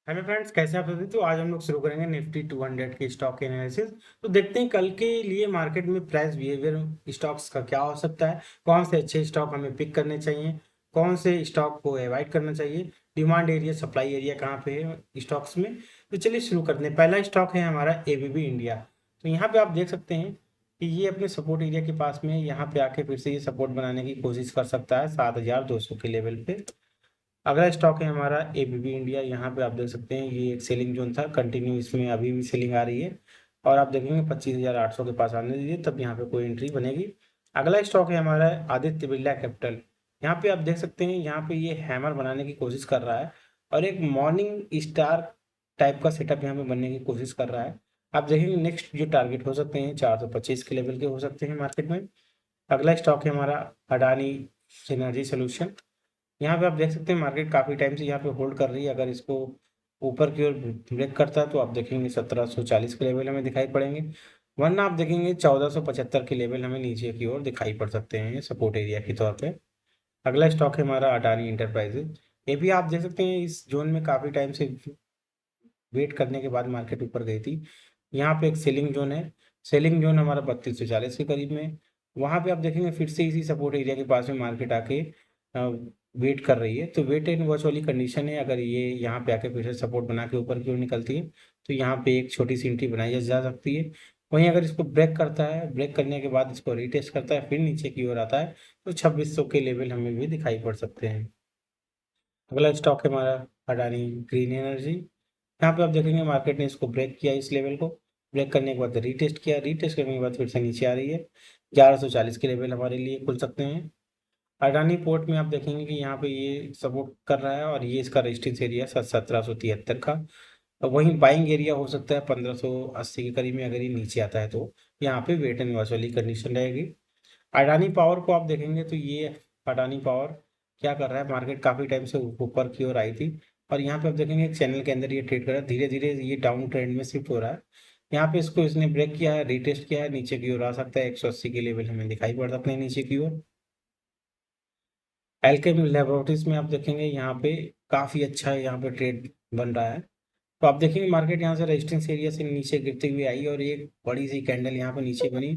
Hello friends, कैसे आप सभी। तो आज हम लोग शुरू करेंगे निफ्टी 200 के स्टॉक के एनालिसिस। तो देखते हैं कल के लिए मार्केट में प्राइस बिहेवियर स्टॉक्स का क्या हो सकता है, कौन से अच्छे स्टॉक हमें पिक करने चाहिए, कौन से स्टॉक को अवॉइड करना चाहिए, डिमांड एरिया सप्लाई एरिया कहाँ पे है स्टॉक्स में। तो चलिए शुरू करते हैं। पहला स्टॉक है हमारा एबीबी इंडिया। तो यहाँ पे आप देख सकते हैं कि ये अपने सपोर्ट एरिया के पास में है। यहाँ पे आके फिर से ये सपोर्ट बनाने की कोशिश कर सकता है 7200 के लेवल पे। अगला स्टॉक है हमारा एबीबी इंडिया। यहाँ पे आप देख सकते हैं ये एक सेलिंग जोन था, कंटिन्यू इसमें अभी भी सेलिंग आ रही है और आप देखेंगे 25,800 के पास आने दीजिए, तब यहाँ पे कोई एंट्री बनेगी। अगला स्टॉक है हमारा आदित्य बिरला कैपिटल। यहाँ पे आप देख सकते हैं यहाँ पे ये हैमर बनाने की कोशिश कर रहा है और एक मॉर्निंग स्टार टाइप का सेटअप यहाँ पे बनने की कोशिश कर रहा है। आप देखेंगे नेक्स्ट जो टारगेट हो सकते हैं 425 के लेवल के हो सकते हैं मार्केट में। अगला स्टॉक है हमारा अडानी एनर्जी सोल्यूशन। यहाँ पे आप देख सकते हैं मार्केट काफ़ी टाइम से यहाँ पे होल्ड कर रही है। अगर इसको ऊपर की ओर ब्रेक करता है तो आप देखेंगे 1740 के लेवल हमें दिखाई पड़ेंगे, वरना आप देखेंगे 1475 के लेवल हमें नीचे की ओर दिखाई पड़ सकते हैं सपोर्ट एरिया के तौर पे। अगला स्टॉक है हमारा अडानी इंटरप्राइजेज। ये भी आप देख सकते हैं इस जोन में काफ़ी टाइम से वेट करने के बाद मार्केट ऊपर गई थी। यहाँ पे एक सेलिंग जोन है, सेलिंग जोन हमारा 3240 के करीब में। वहाँ पे आप देखेंगे फिर से इसी सपोर्ट एरिया के पास में मार्केट आके वेट कर रही है। तो वेट एंड वॉच वाली कंडीशन है। अगर ये यहाँ पे आके फिर से सपोर्ट बना के ऊपर की ओर निकलती है तो यहाँ पे एक छोटी सी एंट्री बनाई जा सकती है। वहीं अगर इसको ब्रेक करता है, ब्रेक करने के बाद इसको रीटेस्ट करता है, फिर नीचे की ओर आता है तो 2600 के लेवल हमें भी दिखाई पड़ सकते हैं। अगला स्टॉक है हमारा अडानी ग्रीन एनर्जी। यहाँ पे आप देखेंगे मार्केट ने इसको ब्रेक किया, इस लेवल को ब्रेक करने के बाद रीटेस्ट किया, रीटेस्ट करने के बाद फिर से नीचे आ रही है। 1140 के लेवल हमारे लिए खुल सकते हैं। अडानी पोर्ट में आप देखेंगे कि यहाँ पे ये सपोर्ट कर रहा है और ये इसका रेजिस्टेंस एरिया 1773 का। और वहीं बाइंग एरिया हो सकता है 1580 के करीब में। अगर ये नीचे आता है तो यहाँ पे वेट एंड वॉच वाली कंडीशन रहेगी। अडानी पावर को आप देखेंगे तो ये अडानी पावर क्या कर रहा है, मार्केट काफ़ी टाइम से ऊपर की ओर आई थी और यहाँ पे आप देखेंगे एक चैनल के अंदर ये ट्रेड कर रहा है, धीरे धीरे ये डाउन ट्रेंड में शिफ्ट हो रहा है। यहाँ पे इसको इसने ब्रेक किया है, रीटेस्ट किया है, नीचे की ओर आ सकता है। 180 के लेवल हमें दिखाई पड़ सकते हैं नीचे की ओर। एल्केम लेबोरेटरीज में आप देखेंगे यहाँ पे काफ़ी अच्छा है, यहाँ पे ट्रेड बन रहा है। तो आप देखेंगे मार्केट यहाँ से रेजिस्टेंस एरिया से नीचे गिरते हुए आई और एक बड़ी सी कैंडल यहाँ पे नीचे बनी,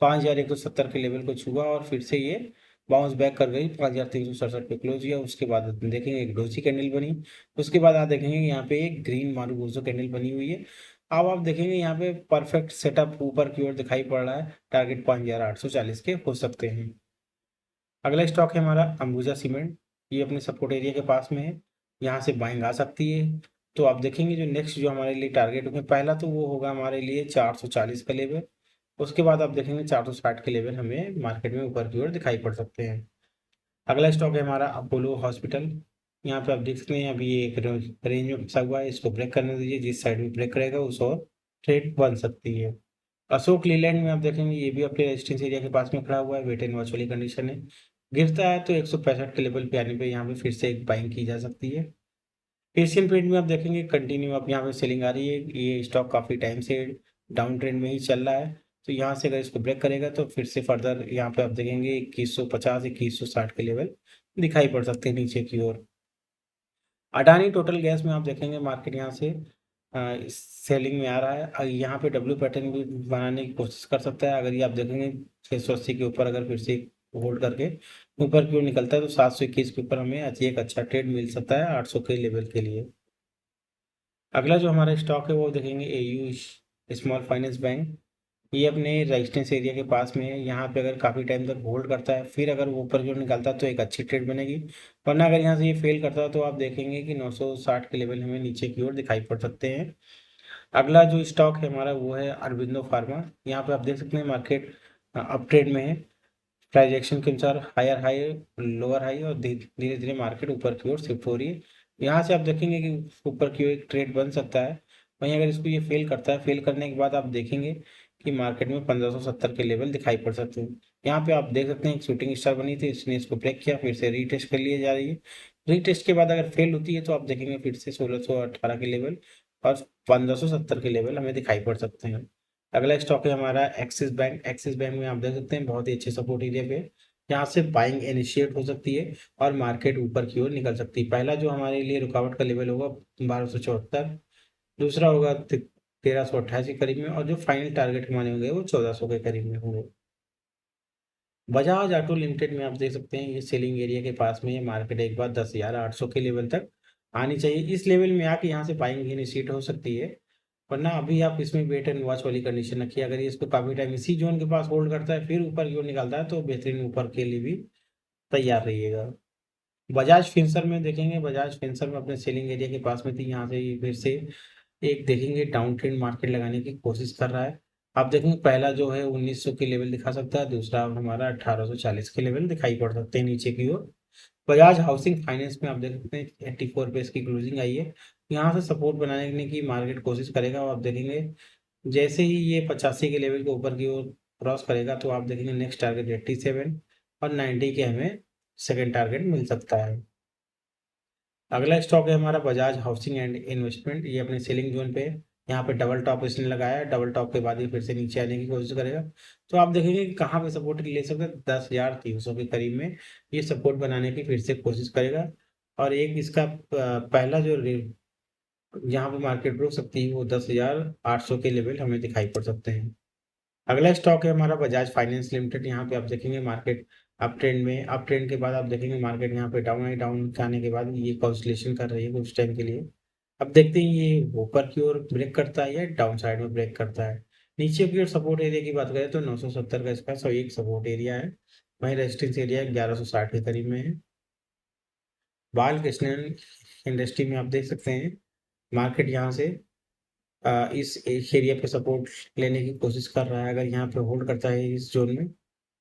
5170 के लेवल को छुआ और फिर से ये बाउंस बैक कर गई, 5367 पे क्लोज किया। उसके बाद देखेंगे एक डोजी कैंडल बनी। उसके बाद आप देखेंगे यहाँ पे एक ग्रीन मारूगोजो कैंडल बनी हुई है। अब आप देखेंगे यहाँ पे परफेक्ट सेटअप ऊपर की ओर दिखाई पड़ रहा है, टारगेट 5840 के हो सकते हैं। अगला स्टॉक है हमारा अंबुजा सीमेंट। ये अपने सपोर्ट एरिया के पास में है, यहाँ से बाइंग आ सकती है। तो आप देखेंगे जो नेक्स्ट जो हमारे लिए टारगेट होगा, पहला तो वो होगा हमारे लिए 440 का लेवल। उसके बाद आप देखेंगे 460 के लेवल हमें मार्केट में ऊपर की ओर दिखाई पड़ सकते हैं। अगला स्टॉक है हमारा अपोलो हॉस्पिटल। यहाँ पे आप देख सकते हैं अभी ये एक रेंज में फंसा हुआ है, इसको ब्रेक करने दीजिए, जिस साइड में ब्रेक करेगा उस और ट्रेड बन सकती है। अशोक लीलैंड में आप देखेंगे ये भी अपने रेजिस्टेंस एरिया के पास में खड़ा हुआ है, वेट एंड वॉच वाली कंडीशन है। गिरता है तो 165 के लेवल पे आने पे यहाँ पे फिर से एक बाइंग की जा सकती है। एशियन पेंट में आप देखेंगे कंटिन्यू अब यहाँ पे सेलिंग आ रही है, ये स्टॉक काफ़ी टाइम से डाउन ट्रेंड में ही चल रहा है। तो यहाँ से अगर इसको ब्रेक करेगा तो फिर से फर्दर यहाँ पे आप देखेंगे 2150 2160 के लेवल दिखाई पड़ सकते हैं नीचे की ओर। अडानी टोटल गैस में आप देखेंगे मार्केट यहाँ से सेलिंग में आ रहा है। यहाँ पे डब्ल्यू पैटर्न भी बनाने की कोशिश कर सकता है। अगर ये आप देखेंगे 680 के ऊपर अगर फिर से होल्ड करके ऊपर की ओर निकलता है तो 721 के ऊपर हमें एक अच्छा ट्रेड मिल सकता है 800 के लेवल के लिए। अगला जो हमारा स्टॉक है वो देखेंगे एयू स्मॉल फाइनेंस बैंक। ये अपने रेजिस्टेंस एरिया के पास में है, यहाँ पे अगर काफ़ी टाइम तक होल्ड करता है फिर अगर वो ऊपर की ओर निकलता है तो एक अच्छी ट्रेड बनेगी, वरना अगर यहाँ से ये फेल करता है तो आप देखेंगे कि 960 के लेवल हमें नीचे की ओर दिखाई पड़ सकते हैं। अगला जो स्टॉक है हमारा वो है अरबिंदो फार्मा। यहाँ पे आप देख सकते हैं मार्केट अप ट्रेड में है, ट्रांजेक्शन के अनुसार हायर हाई लोअर हाई और धीरे धीरे मार्केट ऊपर की ओर शिफ्ट हो रही है। यहाँ से आप देखेंगे कि ऊपर की ओर एक ट्रेड बन सकता है। वहीं अगर इसको ये फेल करता है, फेल करने के बाद आप देखेंगे कि मार्केट में 1570 के लेवल दिखाई पड़ सकते हैं। यहाँ पे आप देख सकते हैं एक शूटिंग स्टार बनी थी, इसने इसको ब्रेक किया, फिर से रीटेस्ट कर लिए जा रही है। रीटेस्ट के बाद अगर फेल होती है तो आप देखेंगे फिर से 1618 के लेवल और 1570 के लेवल हमें दिखाई पड़ सकते हैं। अगला स्टॉक है हमारा एक्सिस बैंक। एक्सिस बैंक में आप देख सकते हैं बहुत ही अच्छे सपोर्ट एरिया पे यहाँ से बाइंग इनिशिएट हो सकती है और मार्केट ऊपर की ओर निकल सकती है। पहला जो हमारे लिए रुकावट का लेवल होगा 1274, दूसरा होगा 1328 के करीब में, और जो फाइनल टारगेट हमारे होंगे वो 1400 के करीब में होंगे। बजाज ऑटो लिमिटेड में आप देख सकते हैं ये सेलिंग एरिया के पास में है। मार्केट एक बार 10,800 के लेवल तक आनी चाहिए। इस लेवल में आके यहाँ से बाइंग इनिशिएट हो सकती है, वरना अभी आप इसमें वेट एंड वॉच वाली कंडीशन रखिए। अगर ये इसको काफी टाइम इसी जोन के पास होल्ड करता है फिर ऊपर की ओर निकलता है तो बेहतरीन ऊपर के लिए भी तैयार रहिएगा। बजाज फिंसर में देखेंगे, बजाज फिंसर में अपने सेलिंग एरिया के पास में थी, यहाँ से ये फिर से एक देखेंगे डाउन ट्रेंड मार्केट लगाने की कोशिश कर रहा है। आप देखेंगे पहला जो है 1900 के लेवल दिखा सकता है, दूसरा हमारा 1840 के लेवल दिखाई पड़ सकते हैं नीचे की ओर। बजाज हाउसिंग फाइनेंस में आप देख सकते हैं 84 पे इसकी क्लोजिंग आई है। यहाँ से सपोर्ट बनाने की मार्केट कोशिश करेगा, और आप देखेंगे जैसे ही ये 85 के लेवल के ऊपर की ओर क्रॉस करेगा तो आप देखेंगे नेक्स्ट टारगेट 87 और 90 के हमें सेकेंड टारगेट मिल सकता है। अगला स्टॉक है हमारा बजाज हाउसिंग एंड इन्वेस्टमेंट। ये अपने सेलिंग जोन पे है। यहाँ पे डबल टॉप इसने लगाया है, डबल टॉप के बाद ये फिर से नीचे आने की कोशिश करेगा। तो आप देखेंगे कि कहाँ पे सपोर्ट ले सकते हैं, 10,300 के करीब में ये सपोर्ट बनाने की फिर से कोशिश करेगा। और एक इसका पहला जो यहाँ पे मार्केट रुक सकती है वो 10,800 के लेवल हमें दिखाई पड़ सकते हैं। अगला स्टॉक है हमारा बजाज फाइनेंस लिमिटेड। यहाँ पे आप देखेंगे मार्केट अप ट्रेंड में, अप ट्रेंड के बाद आप देखेंगे मार्केट यहाँ पे डाउन है, डाउन आने के बाद ये कंसोलिडेशन कर रही है कुछ टाइम के लिए। अब देखते हैं ये ऊपर की ओर ब्रेक करता है या डाउन साइड में ब्रेक करता है। नीचे की ओर सपोर्ट एरिया की बात करें तो 970 का इसका एक सपोर्ट एरिया है, वहीं रेजिस्टेंस एरिया 1160 के करीब में है। बालकृष्णन इंडस्ट्री में आप देख सकते हैं मार्केट यहाँ से इस एक एरिया पे सपोर्ट लेने की कोशिश कर रहा है। अगर यहाँ पे होल्ड करता है इस जोन में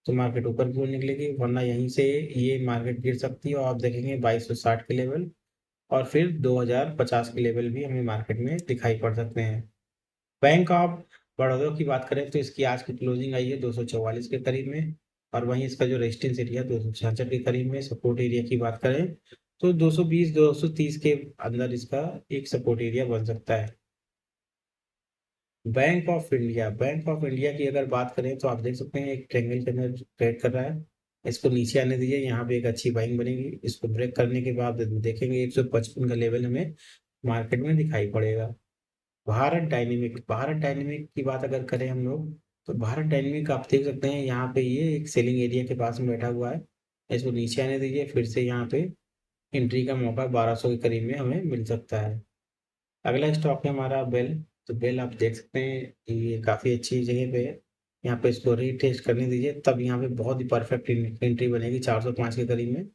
तो मार्केट ऊपर की ओर निकलेगी, वरना यहीं से ये मार्केट गिर सकती है और आप देखेंगे 2260 के लेवल और फिर 2050 के लेवल भी हमें मार्केट में दिखाई पड़ सकते हैं। बैंक ऑफ बड़ौदा की बात करें तो इसकी आज की क्लोजिंग आई है 244 के करीब में, और वहीं इसका जो रेजिस्टेंस एरिया 266 के करीब में। सपोर्ट एरिया की बात करें तो 220 230 के अंदर इसका एक सपोर्ट एरिया बन सकता है। Bank of India, bank of India की अगर बात करें तो आप देख सकते हैं एक ट्रायंगल के अंदर ट्रेड कर रहा है। इसको नीचे आने दीजिए, यहाँ पे एक अच्छी बाइंग बनेगी। इसको ब्रेक करने के बाद देखेंगे 155 का लेवल हमें मार्केट में दिखाई पड़ेगा। भारत डायनेमिक, भारत डायनेमिक की बात अगर करें हम लोग तो भारत डायनेमिक आप देख सकते हैं यहाँ पे ये एक सेलिंग एरिया के पास में बैठा हुआ है। इसको नीचे आने दीजिए, फिर से यहाँ पे एंट्री का मौका 1200 के करीब में हमें मिल सकता है। अगला स्टॉक है हमारा बेल। तो बेल आप देख सकते हैं कि ये काफ़ी अच्छी जगह पे है। यहाँ पे इसको रीटेस्ट करने दीजिए, तब यहाँ पे बहुत ही परफेक्ट एंट्री बनेगी 405 के करीब में।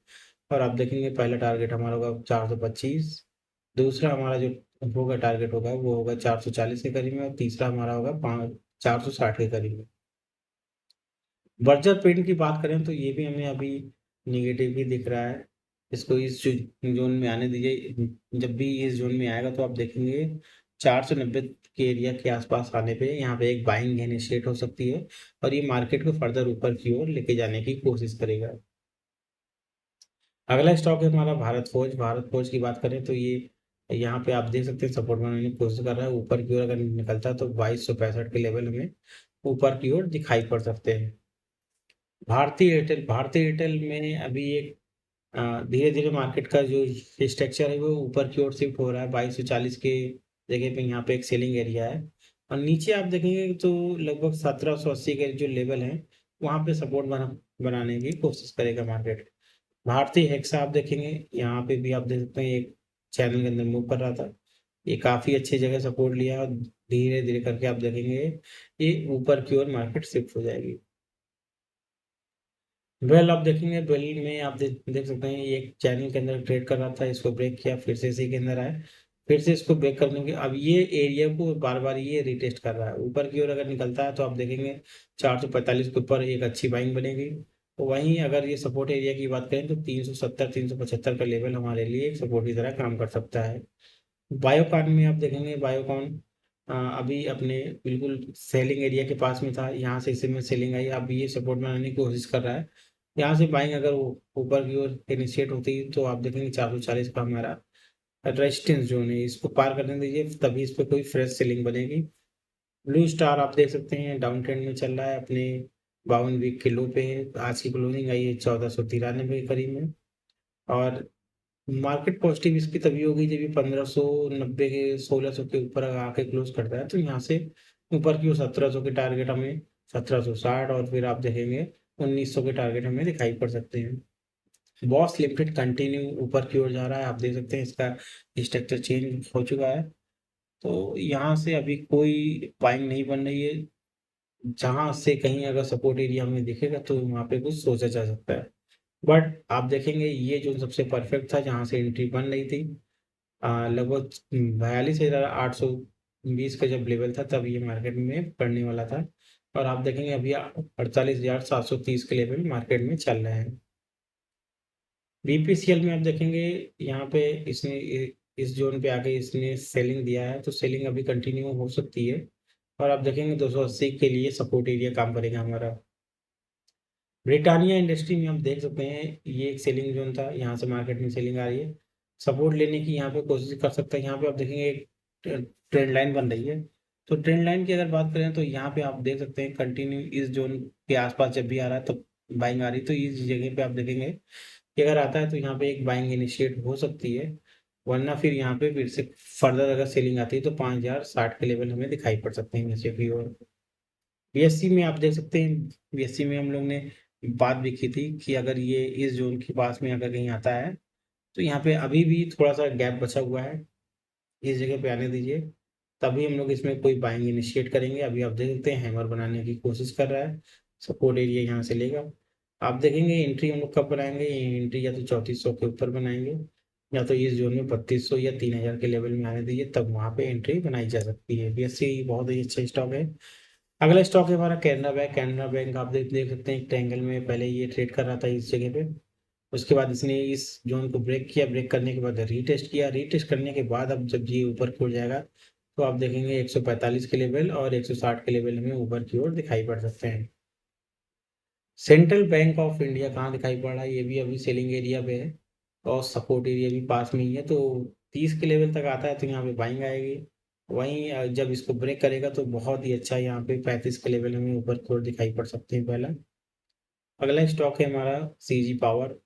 और आप देखेंगे पहला टारगेट हमारा होगा 425, दूसरा हमारा जो होगा टारगेट होगा वो होगा 440 के करीब में, और तीसरा हमारा होगा 460 के करीब में। बर्जर पेंट की बात करें तो ये भी हमें अभी निगेटिव ही दिख रहा है। इसको इस जोन में आने दीजिए, जब भी इस जोन में आएगा तो आप देखेंगे 490 के एरिया के आसपास आने पे यहाँ पे एक बाइंग इनिशिएट हो सकती है और ये मार्केट को फर्दर ऊपर की ओर लेके जाने की कोशिश करेगा। अगला स्टॉक है हमारा भारत फोर्ज। भारत फोर्ज की बात करें तो ये यहाँ पे आप देख सकते हैं सपोर्ट बनाने की कोशिश कर रहा है। ऊपर की ओर अगर निकलता है तो 2265 के लेवल में ऊपर की ओर दिखाई पड़ सकते हैं। भारतीय एयरटेल, भारतीय एयरटेल में अभी एक धीरे धीरे मार्केट का जो स्ट्रक्चर है वो ऊपर की ओर शिफ्ट हो रहा है। 2240 के जगह पे यहाँ पे एक सेलिंग एरिया है, और नीचे आप देखेंगे तो लगभग 1780 के जो लेवल है वहाँ पे सपोर्ट बनाने की कोशिश करेगा मार्केट। भारतीय हेक्सा आप देखेंगे यहाँ पे भी आप देख सकते हैं एक चैनल के अंदर मूव कर रहा था। ये काफी अच्छी जगह सपोर्ट लिया और धीरे धीरे करके आप देखेंगे ये ऊपर की ओर मार्केट शिफ्ट हो जाएगी। वेल आप देखेंगे बेल में आप देख सकते हैं ये एक चैनल के अंदर ट्रेड कर रहा था, इसको ब्रेक किया, फिर से इसी के अंदर आया, फिर से इसको ब्रेक करने के अब ये एरिया को बार बार ये रिटेस्ट कर रहा है। ऊपर की ओर अगर निकलता है तो आप देखेंगे 445 के ऊपर एक अच्छी बाइंग बनेगी। तो वहीं अगर ये सपोर्ट एरिया की बात करें तो 370 375 का लेवल हमारे लिए एक सपोर्ट की तरह काम कर सकता है। बायोकॉन में आप देखेंगे बायोकॉन अभी अपने बिल्कुल सेलिंग एरिया के पास में था, यहाँ से इसी में सेलिंग आई, अब ये सपोर्ट बनाने की कोशिश कर रहा है। यहाँ से बाइंग अगर ऊपर की ओर इनिशिएट होती है तो आप देखेंगे 440 का हमारा रेजिस्टेंस जोन है, इसको पार करने दीजिए तभी इस पर कोई फ्रेश सेलिंग बनेगी। ब्लू स्टार आप देख सकते हैं डाउन ट्रेंड में चल रहा है, अपने 52 वीक के लो पे है। आज की क्लोजिंग आई है 1493 के करीब में। और मार्केट पॉजिटिव इसकी तभी होगी जब ये 1590 के 1600 के ऊपर आके क्लोज करता है, तो यहाँ से ऊपर की ओर 1700 के टारगेट हमें, 1760, और फिर आप देखेंगे 1900 के टारगेट हमें दिखाई पड़ सकते हैं। बॉस लिमिटेड कंटिन्यू ऊपर की ओर जा रहा है, आप देख सकते हैं इसका स्ट्रक्चर चेंज हो चुका है। तो यहाँ से अभी कोई बाइंग नहीं बन रही है। जहां से कहीं अगर सपोर्ट एरिया हमें दिखेगा तो वहां पे कुछ सोचा जा सकता है। बट आप देखेंगे ये जो सबसे परफेक्ट था जहां से एंट्री बन रही थी, लगभग 42,820 का जब लेवल था तब ये मार्केट में पड़ने वाला था। और आप देखेंगे अभी 48,730 के लेवल मार्केट में चल रहे हैं। बीपीसीएल में आप देखेंगे यहाँ पे इसने इस जोन पे आके इसने सेलिंग दिया है, तो सेलिंग अभी कंटिन्यू हो सकती है। और आप देखेंगे 280 के लिए सपोर्ट एरिया काम करेगा हमारा। ब्रिटानिया इंडस्ट्री में हम देख सकते हैं ये एक सेलिंग जोन था, यहाँ से मार्केट में सेलिंग आ रही है। सपोर्ट लेने की यहाँ पे कोशिश कर सकते हैं। यहाँ पे आप देखेंगे एक ट्रेंड लाइन बन रही है। तो ट्रेंड लाइन की अगर बात करें तो यहाँ पे आप देख सकते हैं कंटिन्यू इस जोन के आसपास जब भी आ रहा है तो बाइंग आ रही है। तो इस जगह पे आप देखेंगे कि अगर आता है तो यहाँ पे एक बाइंग इनिशिएट हो सकती है। वरना फिर यहाँ पे फिर से फर्दर अगर सेलिंग आती है तो 5060 के लेवल हमें दिखाई पड़ सकते हैं नीचे की ओर। बीएससी में आप देख सकते हैं, बीएससी में हम लोग ने बात भी की थी कि अगर ये इस जोन के पास में अगर कहीं आता है तो यहाँ पे अभी भी थोड़ा सा गैप बचा हुआ है, इस जगह पे आने दीजिए, तभी हम लोग इसमें कोई बाइंग इनिशिएट करेंगे। अभी आप देख सकते हैं हैमर बनाने की कोशिश कर रहा है, सपोर्ट एरिया यहाँ से लेगा। आप देखेंगे एंट्री हम लोग कब बनाएंगे, ये एंट्री या तो 3400 के ऊपर बनाएंगे या तो इस जोन में 3200 या 3000 के लेवल में आने दीजिए, तब वहाँ पे एंट्री बनाई जा सकती है। बीएससी बहुत ही अच्छा स्टॉक है। अगला स्टॉक है हमारा कैनरा बैंक। कैनरा बैंक आप देख सकते हैं एक ट्रायंगल में पहले ये ट्रेड कर रहा था इस जगह पे। उसके बाद इसने इस जोन को ब्रेक किया, ब्रेक करने के बाद रीटेस्ट किया, रीटेस्ट करने के बाद अब जब ये ऊपर की ओर जाएगा तो आप देखेंगे 145 के लेवल और 160 के लेवल हमें ऊपर की ओर दिखाई पड़ सकते हैं। सेंट्रल बैंक ऑफ इंडिया कहाँ दिखाई पड़ रहा है, ये भी अभी सेलिंग एरिया पे है और सपोर्ट एरिया भी पास में ही है। तो 30 के लेवल तक आता है तो यहाँ पे बाइंग आएगी। वहीं जब इसको ब्रेक करेगा तो बहुत ही अच्छा यहाँ पे 35 के लेवल हमें ऊपर की ओर दिखाई पड़ सकते हैं पहला। अगला स्टॉक है हमारा सीजी पावर।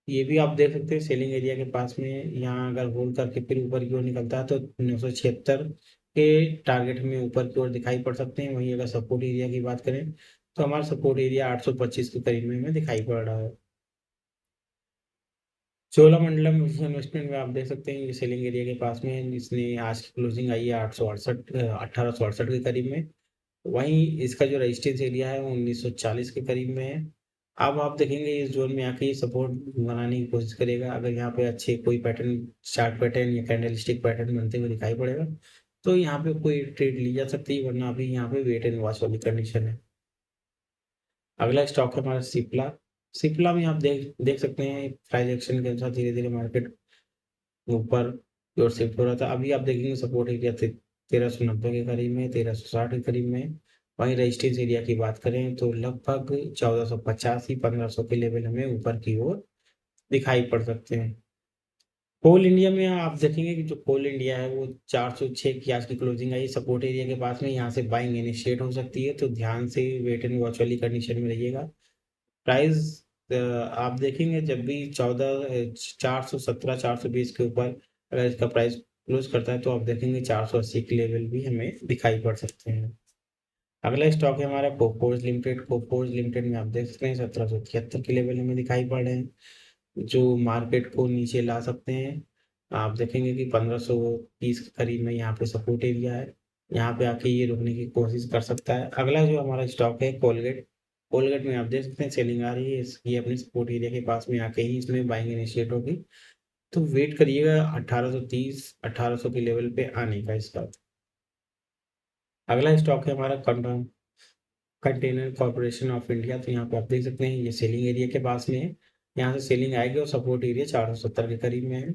ये भी आप देख सकते हैं सेलिंग एरिया के पास में, यहाँ अगर होल्ड करके फिर ऊपर की ओर निकलता है तो 976 के टारगेट में ऊपर की ओर दिखाई पड़ सकते हैं। वहीं अगर सपोर्ट एरिया की बात करें तो हमारा सपोर्ट एरिया 825 के करीब में हमें दिखाई पड़ रहा है। चोलामंडलम इन्वेस्टमेंट में आप देख सकते हैं ये सेलिंग एरिया के पास में है। इसने आज की क्लोजिंग आई है 868 1868 के करीब में। वहीं इसका जो रेजिस्टेंस एरिया है वो 1940 के करीब में है। अब आप देखेंगे इस जोन में आके ये सपोर्ट बनाने की कोशिश करेगा। अगर यहाँ पे अच्छे कोई पैटर्न, चार्ट पैटर्न या कैंडल स्टिक पैटर्न बनते हुए दिखाई पड़ेगा तो यहाँ पे कोई ट्रेड ली जा सकती है, वरना अभी यहाँ पे वेट एंड वॉच वाली कंडीशन है। अगला स्टॉक है हमारा सिप्ला। सिप्ला में आप देख सकते हैं प्राइस एक्शन के अनुसार धीरे धीरे मार्केट ऊपर की ओर शिफ्ट हो रहा था। अभी आप देखेंगे सपोर्ट एरिया 1390 के करीब में, 1360 के करीब में। वहीं रेजिस्टेंस एरिया की बात करें तो लगभग 1450 ही 1500 के लेवल हमें ऊपर की ओर दिखाई पड़ सकते हैं। कोल इंडिया में आप देखेंगे कि जो कोल इंडिया है वो 406 की आज की क्लोजिंग आई सपोर्ट एरिया के पास में, यहाँ से बाइंग इनिशिएट हो सकती है, तो ध्यान से वेट एंड वॉच वाली कंडीशन में रहिएगा। प्राइस आप देखेंगे जब भी 417 420 के ऊपर अगर इसका प्राइस क्लोज करता है तो आप देखेंगे 480 के लेवल भी हमें दिखाई पड़ सकते हैं। अगला स्टॉक है हमारा कोफोर्ज लिमिटेड। कोफोर्ज लिमिटेड में आप देख सकते हैं 1773 के लेवल हमें दिखाई पड़ रहे हैं जो मार्केट को नीचे ला सकते हैं। आप देखेंगे कि 1530 के करीब में यहाँ पे सपोर्ट एरिया है, यहाँ पे आके ये रुकने की कोशिश कर सकता है। अगला जो हमारा स्टॉक है कोलगेट। कोलगेट में आप देख सकते हैं सेलिंग आ रही है, ये अपने सपोर्ट एरिया के पास में आके ही इसमें बाइंग इनिशिएट होगी। तो वेट करिएगा 1830 1800 के लेवल पे आने का इसका। अगला स्टॉक है हमारा कंटेनर कॉर्पोरेशन ऑफ इंडिया। तो यहाँ पे आप देख सकते हैं ये सेलिंग एरिया के पास में है, यहाँ से सेलिंग आएगी और सपोर्ट एरिया 470 के करीब में है।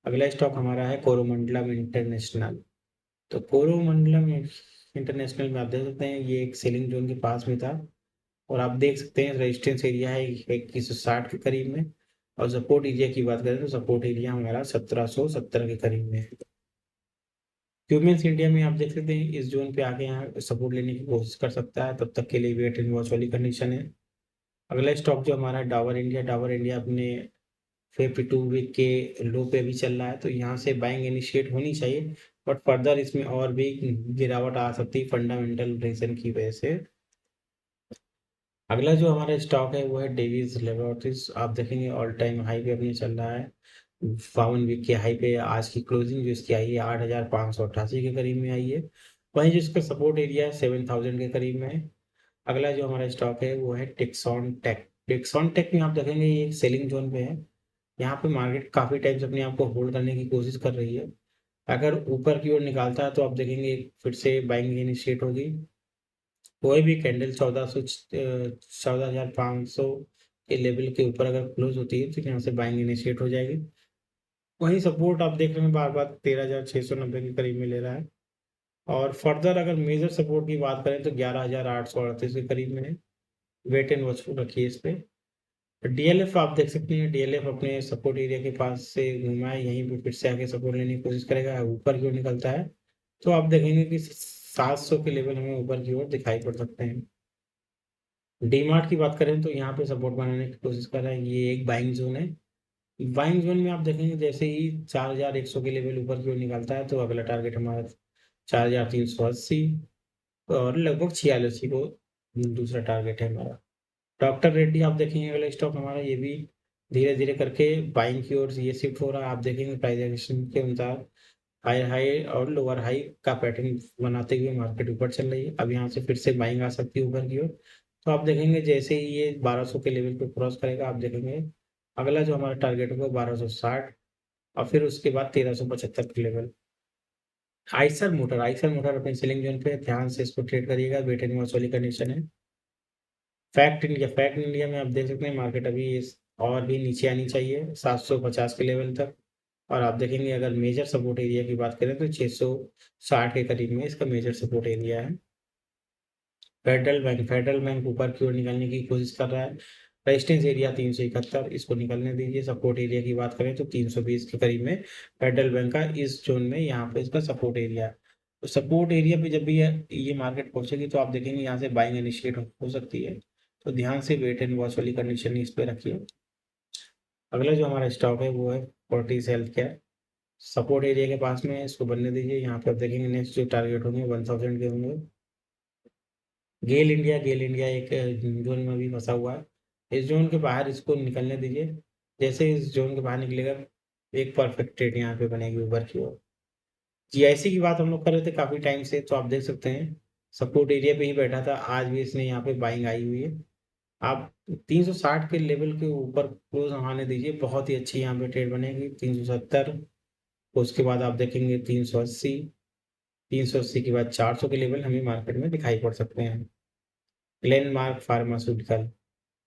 अगला स्टॉक हमारा है कोरोमंडलम इंटरनेशनल। तो कोरोमंडलम इंटरनेशनल में आप देख सकते हैं ये एक सेलिंग जोन के पास में था और आप देख सकते हैं रेजिस्टेंस एरिया है 2160 के करीब में। और सपोर्ट एरिया की बात करें तो सपोर्ट एरिया हमारा 1770 के करीब में है। क्यूमेंस इंडिया में आप देख सकते हैं इस जोन पे आके यहाँ सपोर्ट लेने की कोशिश कर सकता है, तब तक के लिए वेट एंड वॉच वाली कंडीशन है। अगला स्टॉक जो हमारा है डाबर इंडिया अपने 52 वीक के लो पे भी चल रहा है, तो यहाँ से बाइंग इनिशिएट होनी चाहिए, बट फर्दर इसमें और भी गिरावट आ सकती है फंडामेंटल रीजन की वजह से। अगला जो हमारा स्टॉक है वो है डेविस लेबोरेटरीज। आप देखेंगे ऑल टाइम हाई पे अपने चल रहा है, 52 वीक के हाई पे आज की क्लोजिंग जो इसकी आई है 8,588 के करीब में आई है। वहीं जो इसका सपोर्ट एरिया है 7,000 के करीब में है। अगला जो हमारा स्टॉक है वो है टेक्सॉन टेक। टेक्सॉन टेक में आप देखेंगे ये एक सेलिंग जोन पे है, यहाँ पे मार्केट काफ़ी टाइम से अपने आप को होल्ड करने की कोशिश कर रही है। अगर ऊपर की ओर निकालता है तो आप देखेंगे फिर से बाइंग इनिशिएट होगी। कोई भी कैंडल 14,500 के लेवल के ऊपर अगर क्लोज होती है तो यहाँ से बाइंग इनिशिएट हो जाएगी। वहीं सपोर्ट आप देख रहे हैं बार बार 13,690 के करीब में ले रहा है, और फर्दर अगर मेजर सपोर्ट की बात करें तो 11,838 के करीब में है। वेट एंड वॉचफुल रखिए इस पे। डीएलएफ आप देख सकते हैं, डीएलएफ अपने सपोर्ट एरिया के पास से घूमा है, यहीं पे फिर से आके सपोर्ट लेने की कोशिश करेगा, ऊपर की ओर निकलता है तो आप देखेंगे कि 700 के लेवल हमें ऊपर की ओर दिखाई पड़ सकते हैं। डीमार्ट की बात करें तो यहाँ पे सपोर्ट बनाने की कोशिश कर रहा है, ये एक बाइंग जोन है। बाइंग जोन में आप देखेंगे जैसे ही 4,100 के लेवल ऊपर की ओर निकलता है तो अगला टारगेट हमारा 4,380 और लगभग 46 को दूसरा टारगेट है हमारा। डॉक्टर रेड्डी आप देखेंगे अगला स्टॉक हमारा, ये भी धीरे धीरे करके बाइंग की ओर ये शिफ्ट हो रहा है। आप देखेंगे प्राइस एक्शन के अनुसार हाई हाई और लोअर हाई का पैटर्न बनाते हुए मार्केट ऊपर चल रही है। अब यहाँ से फिर से बाइंग आ सकती है ऊपर की ओर, तो आप देखेंगे जैसे ही ये 1200 के लेवल पे क्रॉस करेगा आप देखेंगे अगला जो हमारा टारगेट होगा 1260 और फिर उसके बाद 1375 के लेवल। आइसर मोटर अपने सेलिंग जोन पे ध्यान से इसको ट्रेड करिएगा, वेट एंड वॉच वाली कंडीशन है। फैक्ट इंडिया में आप देख सकते हैं मार्केट अभी और भी नीचे आनी चाहिए 750 के लेवल तक, और आप देखेंगे अगर मेजर सपोर्ट एरिया की बात करें तो 660 के करीब में इसका मेजर सपोर्ट एरिया है। फेडरल बैंक ऊपर की ओर निकलने की कोशिश कर रहा है, रेजिस्टेंस एरिया 371 इसको निकलने दीजिए। सपोर्ट एरिया की बात करें तो 320 के करीब में फेडरल बैंक का इस जोन में यहाँ पे इसका सपोर्ट एरिया है। तो सपोर्ट एरिया पे जब भी ये मार्केट पहुंचेगी तो आप देखेंगे यहाँ से बाइंग इनिशिएट हो सकती है, तो ध्यान से वेट एंड वॉच वाली कंडीशन इस पे रखिए। अगला जो हमारा स्टॉक है वो है Fortis health care. Support area के पास में है, इसको बनने दीजिए। यहाँ पे आप देखेंगे नेक्स्ट जो टारगेट होंगे 1000 के होंगे। गेल इंडिया एक जोन में भी फंसा हुआ है, इस जोन के बाहर इसको निकलने दीजिए। जैसे इस जोन के बाहर निकलेगा एक परफेक्ट ट्रेड यहाँ पे बनेगी ऊपर की ओर। जीआईसी की बात हम लोग कर रहे थे काफी टाइम से, तो आप देख सकते हैं सपोर्ट एरिया पे ही बैठा था, आज भी इसने यहाँ पे बाइंग आई हुई है। आप 360 के लेवल के ऊपर क्लोज आने दीजिए, बहुत ही अच्छी यहाँ पे ट्रेड बनेगी। 370, उसके बाद आप देखेंगे 380, 380 के बाद 400 के लेवल हमें मार्केट में दिखाई पड़ सकते हैं। ग्लेनमार्क फार्मास्यूटिकल,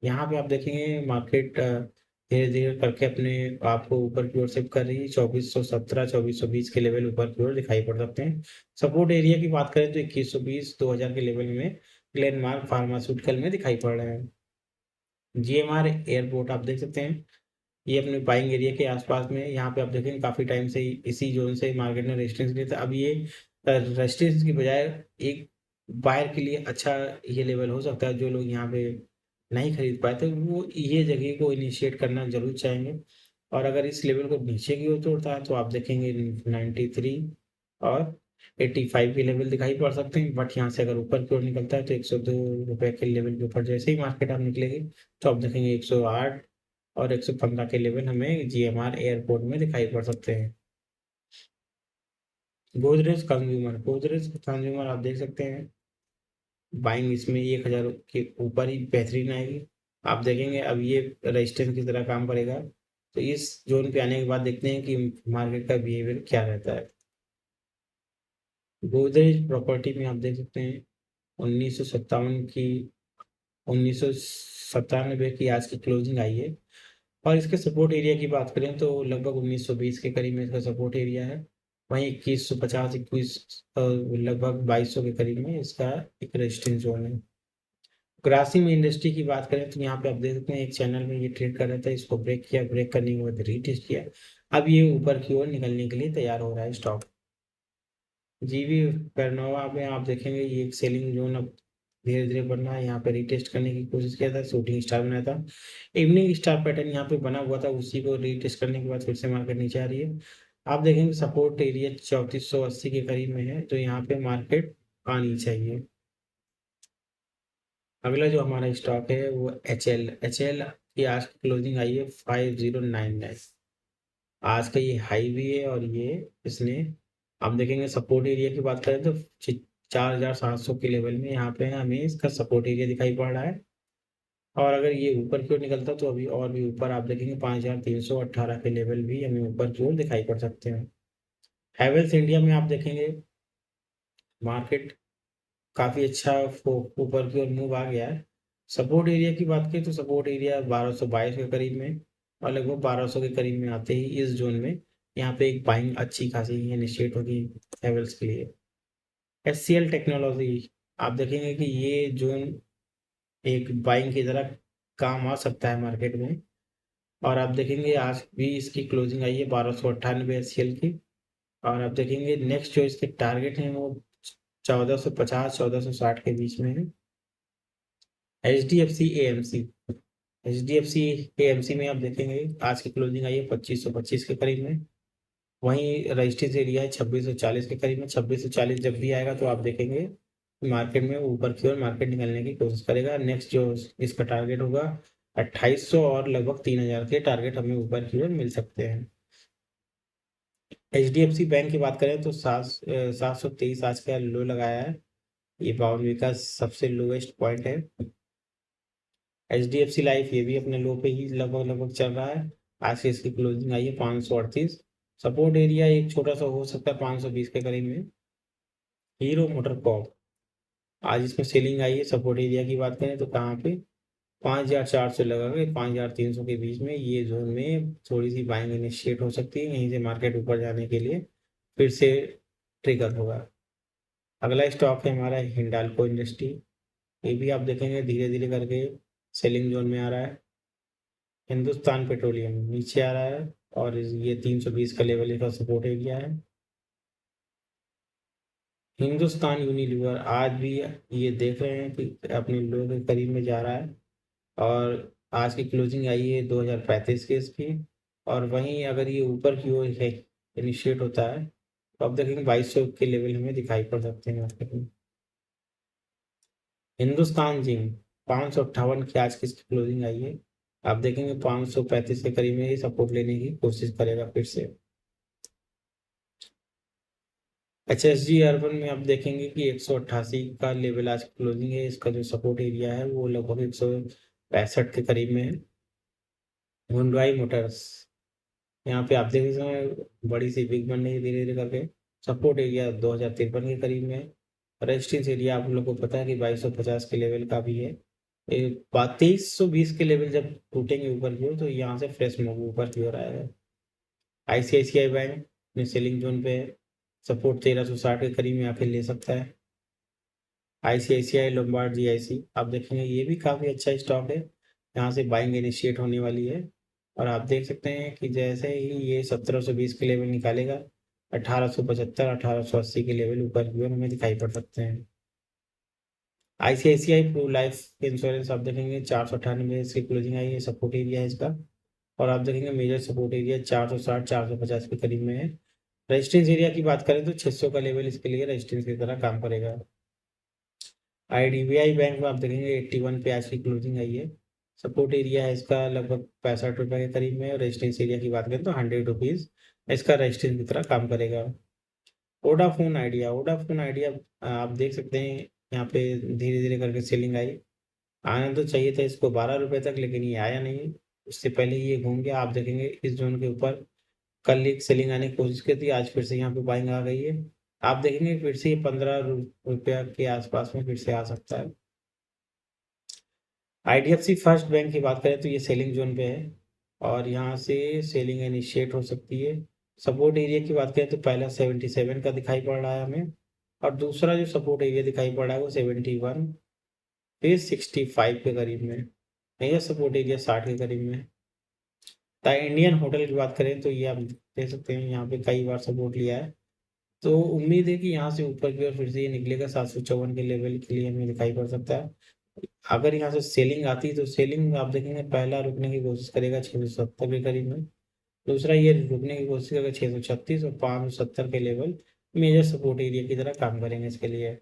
यहाँ पे आप देखेंगे मार्केट धीरे धीरे करके अपने आप को ऊपर की ओर शिफ्ट कर रही है। 2417 2420 के लेवल ऊपर की ओर दिखाई पड़ सकते हैं। सपोर्ट एरिया की बात करें तो 2120 2000 के लेवल में ग्लेनमार्क फार्मास्यूटिकल में दिखाई पड़ रहे हैं। जीएमआर एयरपोर्ट आप देख सकते हैं, ये अपने बाइंग एरिया के आसपास में है। यहाँ पे आप देखेंगे काफी टाइम से इसी जोन से मार्केट ने रेजिस्टेंस लिया था, अब ये रेजिस्टेंस की बजाय एक बायर के लिए अच्छा ये लेवल हो सकता है। जो लोग यहाँ पे नहीं खरीद पाए थे वो ये जगह को इनिशिएट करना जरूर चाहेंगे, और अगर इस लेवल को नीचे की ओर तोड़ता है तो आप देखेंगे 93 और 85 के लेवल दिखाई पड़ सकते हैं। बट यहाँ से अगर ऊपर की ओर निकलता है तो 102 रुपए के लेवल के ऊपर जैसे ही मार्केट आप निकलेगी तो आप देखेंगे 108 और 115 के लेवल हमें जीएमआर एयरपोर्ट में दिखाई पड़ सकते हैं। गोदरेज कंज्यूमर आप देख सकते हैं बाइंग इसमें 1000 के ऊपर ही बेहतरीन आएगी। आप देखेंगे अब ये रेजिस्टेंस की तरह काम करेगा, तो इस जोन पे आने के बाद देखते हैं कि मार्केट का बिहेवियर क्या रहता है। गोदरेज प्रॉपर्टी में आप देख सकते हैं 1957 की 1997 की आज की क्लोजिंग आई है, और इसके सपोर्ट एरिया की बात करें तो लगभग 1920 के करीब में इसका सपोर्ट एरिया है। वहीं 2150 21 लगभग 2200 के करीब में इसका एक रेजिस्टेंस जोन है। ग्रासिम इंडस्ट्री की बात करें तो यहाँ पे आप देख सकते हैं एक चैनल में ये ट्रेड कर रहा था, इसको ब्रेक किया, ब्रेक करने के बाद रीटेस्ट किया, अब ये ऊपर की ओर निकलने के लिए तैयार हो रहा है स्टॉक। जीवी पेरनोवा में आप देखेंगे ये एक सेलिंग जोन अब धीरे धीरे बन रहा है। यहाँ पे रीटेस्ट करने की कोशिश किया था, शूटिंग स्टार बनाया था, इवनिंग स्टार पैटर्न यहाँ पे बना हुआ था, उसी को रीटेस्ट करने के बाद फिर से मार्केट नीचे आ रही है। आप देखेंगे सपोर्ट एरिया 3480 के करीब में है, तो यहाँ पे मार्केट आनी चाहिए। अगला जो हमारा स्टॉक है वो एच एल की आज की क्लोजिंग आई है 5099। आज का ये हाई भी है और ये इसने, आप देखेंगे सपोर्ट एरिया की बात करें तो 4700 के लेवल में यहाँ पे हमें इसका सपोर्ट एरिया दिखाई पड़ रहा है। और अगर ये ऊपर की ओर निकलता तो अभी और भी ऊपर आप देखेंगे 5318 के लेवल भी हमें ऊपर की ओर दिखाई पड़ सकते हैं। हैवेल्स इंडिया में आप देखेंगे मार्केट काफ़ी अच्छा ऊपर की ओर मूव आ गया है। सपोर्ट एरिया की बात करें तो सपोर्ट एरिया 1222 के करीब में और लगभग 1200 के करीब में आते ही इस जोन में यहाँ पे एक बाइंग अच्छी खासी इनिशिएट होगी हैवेल्स के लिए। एचसीएल टेक्नोलॉजी, आप देखेंगे कि ये जोन एक बाइंग की तरह काम आ सकता है मार्केट में। और आप देखेंगे आज भी इसकी क्लोजिंग आई है 1298 एचसीएल की। और आप देखेंगे नेक्स्ट जो इसके टारगेट हैं वो 1450 1460 के बीच में है। H D F C A M C, H D F C A M C में आप देखेंगे आज की क्लोजिंग आई है 2525 के करीब में। वहीं रजिस्ट्रेशन एरिया है 2640 के करीब में। 2640 जब भी आएगा तो आप देखेंगे मार्केट में ऊपर की ओर मार्केट निकलने की कोशिश करेगा। नेक्स्ट जो इसका टारगेट होगा 2800 और लगभग 3000 के टारगेट हमें ऊपर की ओर मिल सकते हैं। H D F C bank की बात करें तो 723 आज का लो लगाया है, ये बाउंड्री का सबसे लोएस्ट पॉइंट है। H D F C life ये भी अपने लो पे ही लगभग लगभग चल रहा है। आज से इसकी क्लोजिंग आई है 538। सपोर्ट एरिया एक छोटा सा हो सकता है 520 के करीब में। हीरो मोटर कॉर्प, आज इसमें सेलिंग आई है। सपोर्ट एरिया की बात करें तो कहाँ पे 5400 लगा के 5300 के बीच में ये जोन में थोड़ी सी बाइंग इनिशिएट हो सकती है। यहीं से मार्केट ऊपर जाने के लिए फिर से ट्रिगर होगा। अगला स्टॉक है हमारा हिंडाल्को इंडस्ट्री, ये भी आप देखेंगे धीरे धीरे करके सेलिंग जोन में आ रहा है। हिंदुस्तान पेट्रोलियम नीचे आ रहा है और ये 320 का लेवल इसका सपोर्ट एरिया है। हिंदुस्तान यूनिलीवर आज भी ये देख रहे हैं कि अपने लो के करीब में जा रहा है और आज की क्लोजिंग आई है 2035 के इसकी। और वहीं अगर ये ऊपर की ओर है इनिशिएट होता है तो आप देखेंगे 2200 के लेवल हमें दिखाई पड़ सकते हैं मार्केट में। हिंदुस्तान जिंक 558 की आज की इसकी क्लोजिंग आई है। आप देखेंगे 535 के करीब में ही सपोर्ट लेने की कोशिश करेगा फिर से। एच एस जी अर्बन में आप देखेंगे कि 188 का लेवल आज क्लोजिंग है, इसका जो सपोर्ट एरिया है वो लगभग 165 के करीब में है। हुंडई मोटर्स, यहाँ पे आप देख सकते हैं बड़ी सी बिग बन रही है धीरे धीरे करके। सपोर्ट एरिया 2053 के करीब में है। रेजिस्टेंस एरिया आप लोग को पता है कि 2250 के लेवल का भी है। 2320 के लेवल जब टूटेंगे ऊपर की ओर तो यहाँ से फ्रेश मूव ऊपर की ओर आएगा। आईसीआईसीआई बैंक अपने सेलिंग जोन पे सपोर्ट 1360 के करीब में आके ले सकता है। आईसीआईसीआई लोम्बार्ड जीआईसी आप देखेंगे ये भी काफ़ी अच्छा स्टॉक है, यहाँ से बाइंग इनिशिएट होने वाली है। और आप देख सकते हैं कि जैसे ही ये 1720 के लेवल निकालेगा 1875 1880 के लेवल ऊपर की ओर हमें दिखाई पड़ सकते हैं। आईसीआईसीआई प्रू लाइफ इंश्योरेंस आप देखेंगे 498 इसकी क्लोजिंग आई है, सपोर्ट एरिया है इसका। और आप देखेंगे मेजर सपोर्ट एरिया 460 450 के करीब में है। रेजिस्टेंस एरिया की बात करें तो 600 का लेवल इसके लिए रेजिस्टेंस की तरह काम करेगा। आईडीबीआई बैंक में आप देखेंगे 81 पे आज की क्लोजिंग आई है। सपोर्ट एरिया है इसका लगभग 65 रुपये के करीब में। और रेजिस्टेंस एरिया की बात करें तो 100 रुपीज़ इसका रेजिस्टेंस की तरह काम करेगा। वोडाफोन आइडिया आप देख सकते हैं यहाँ पे धीरे धीरे करके सेलिंग आई। आना तो चाहिए था इसको 12 रुपये तक, लेकिन ये आया नहीं। उससे पहले ये घूम गया, आप देखेंगे इस जोन के ऊपर कल एक सेलिंग आने की कोशिश की थी, आज फिर से यहाँ पे बाइंग आ गई है। आप देखेंगे फिर से ये 15 रुपया के आसपास में फिर से आ सकता है। आईडीएफसी फर्स्ट बैंक की बात करें तो ये सेलिंग जोन पे है और यहाँ से सेलिंग इनिशिएट हो सकती है। सपोर्ट एरिया की बात करें तो पहला 77 का दिखाई पड़ रहा है हमें और दूसरा जो सपोर्ट एरिया दिखाई पड़ रहा है वो 71, फिर 65 के करीब में। मेजर सपोर्ट एरिया 60 के करीब में। द इंडियन होटल की बात करें तो ये आप देख सकते हैं यहाँ पे कई बार सपोर्ट लिया है तो उम्मीद है कि यहाँ से ऊपर की ओर फिर से ये निकलेगा 754 के लेवल के लिए हमें दिखाई पड़ सकता है। अगर यहाँ से सेलिंग आती है तो सेलिंग आप देखेंगे पहला रुकने की कोशिश करेगा 670 के करीब में, दूसरा ये रुकने की कोशिश करेगा 636 और 570 के लेवल मेजर सपोर्ट एरिया की तरह काम करेंगे इसके लिए।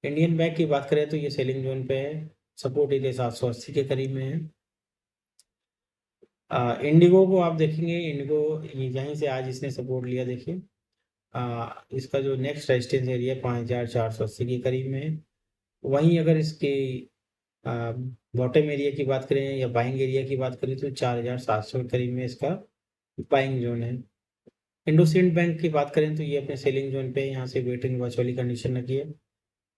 इंडियन बैंक की बात करें तो ये सेलिंग जोन पे है, सपोर्ट एरिया 780 के करीब में है। इंडिगो को आप देखेंगे, इंडिगो यहीं से आज इसने सपोर्ट लिया, देखिए इसका जो नेक्स्ट रेजिस्टेंस एरिया 5480 के करीब में है। वहीं अगर इसके बॉटम एरिया की बात करें या बाइंग एरिया की बात करें तो 4700 के करीब में इसका बाइंग जोन है। इंडोसिंड बैंक की बात करें तो ये अपने सेलिंग जोन पे यहाँ से वेट एंड वॉच वाली कंडीशन रखी है,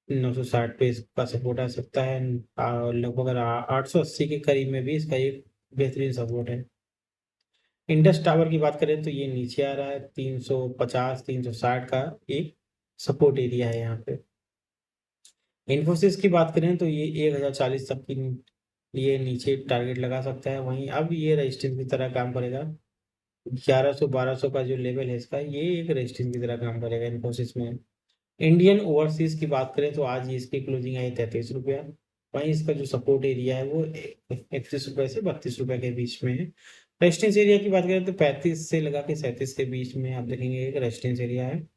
960 पे इसका सपोर्ट आ सकता है और लगभग 880 के करीब में भी इसका एक बेहतरीन सपोर्ट है। इंडस टावर की बात करें तो ये नीचे आ रहा है, 350 360 का एक सपोर्ट एरिया है यहाँ पे। इन्फोसिस की बात करें तो ये 1040 तक की लिए नीचे टारगेट लगा सकता है, वहीं अब ये रेजिस्टेंस की तरह काम करेगा। 1100 1200 का जो लेवल है इसका, ये एक रेजिस्टेंस की तरह काम करेगा इन्फोसिस में। इंडियन ओवरसीज की बात करें तो आज इसकी क्लोजिंग आई 33 रुपया, वहीं इसका जो सपोर्ट एरिया है वो 31 रुपये से 32 रुपये के बीच में है। रेजिस्टेंस एरिया की बात करें तो 35 से लगा के 37 के बीच में आप देखेंगे एक रेजिस्टेंस एरिया है।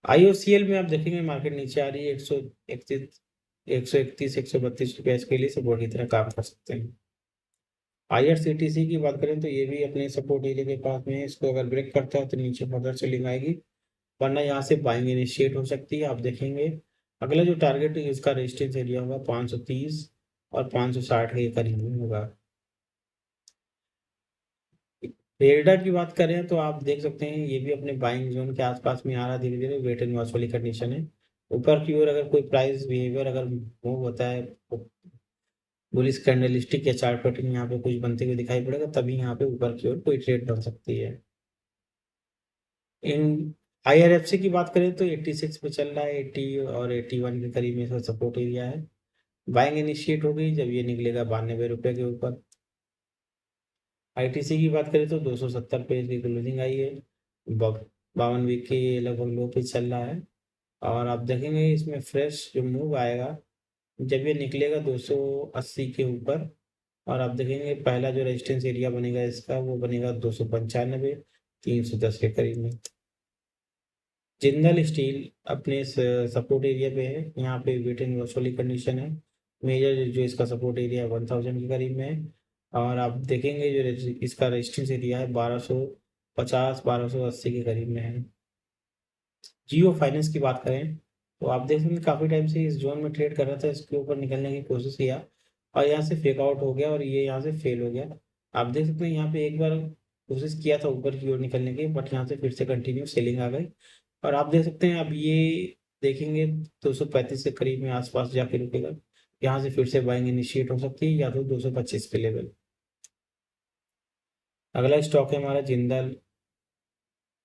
आईओसीएल में आप देखेंगे मार्केट नीचे आ रही है, 131 132 रुपया इसके लिए सपोर्ट की तरह काम कर सकते हैं। आईआरसीटीसी की बात करें तो ये भी अपने सपोर्ट एरिया के पास में है, इसको अगर ब्रेक करता है तो नीचे फर्दर सेलिंग आएगी, वरना यहाँ से बाइंग इनिशिएट हो सकती है। आप देखेंगे अगला जो टारगेट है इसका रेजिस्टेंस एरिया होगा 530 और 560 के करीब में होगा। रेडा की बात करें तो आप देख सकते हैं ये भी अपने बाइंग जोन के आसपास में आ रहा है, धीरे धीरे वेट एंड वॉच वाली कंडीशन है। ऊपर की ओर अगर कोई प्राइस बिहेवियर अगर मूव होता है, बुलिश कैंडलस्टिक या चार्ट पैटर्न यहाँ पे कुछ बनते हुए दिखाई पड़ेगा, तभी यहाँ पे ऊपर की ओर कोई ट्रेड बन सकती है। इन आईआरएफसी की बात करें तो 86 पे चल रहा है, 80 और 81 के करीब में इसका सपोर्ट एरिया है। बाइंग इनिशिएट हो गई जब ये निकलेगा 92 रुपये के ऊपर। आईटीसी की बात करें तो 270 पे इसकी क्लोजिंग आई है, 52 वीक के लगभग लो पे चल रहा है। और आप देखेंगे इसमें फ्रेश जो मूव आएगा जब ये निकलेगा 280 के ऊपर, और आप देखेंगे पहला जो रेजिस्टेंस एरिया बनेगा इसका वो बनेगा 295 310 के करीब में। जिंदल स्टील अपने सपोर्ट एरिया पे है, यहाँ पे वेट एंड वॉच वाली कंडीशन है। मेजर जो इसका सपोर्ट एरिया है 1000 के करीब में है, और आप देखेंगे जो इसका रेजिस्टेंस एरिया है 1250 1280 के करीब में है। जियो फाइनेंस की बात करें तो आप देख सकते हैं काफ़ी टाइम से इस जोन में ट्रेड कर रहा था, इसके ऊपर निकलने की कोशिश किया और यहाँ से फेक आउट हो गया और ये यहाँ से फेल हो गया। आप देख सकते हैं यहाँ पे एक बार कोशिश किया था ऊपर की ओर निकलने की, बट यहाँ से फिर से कंटिन्यू सेलिंग आ गई। और आप देख सकते हैं अब ये देखेंगे 235 के करीब में आसपास जाके रुकेगा, यहाँ से फिर से बाइंग इनिशिएट हो सकती है या तो 225 के लेवल। अगला स्टॉक है हमारा जिंदल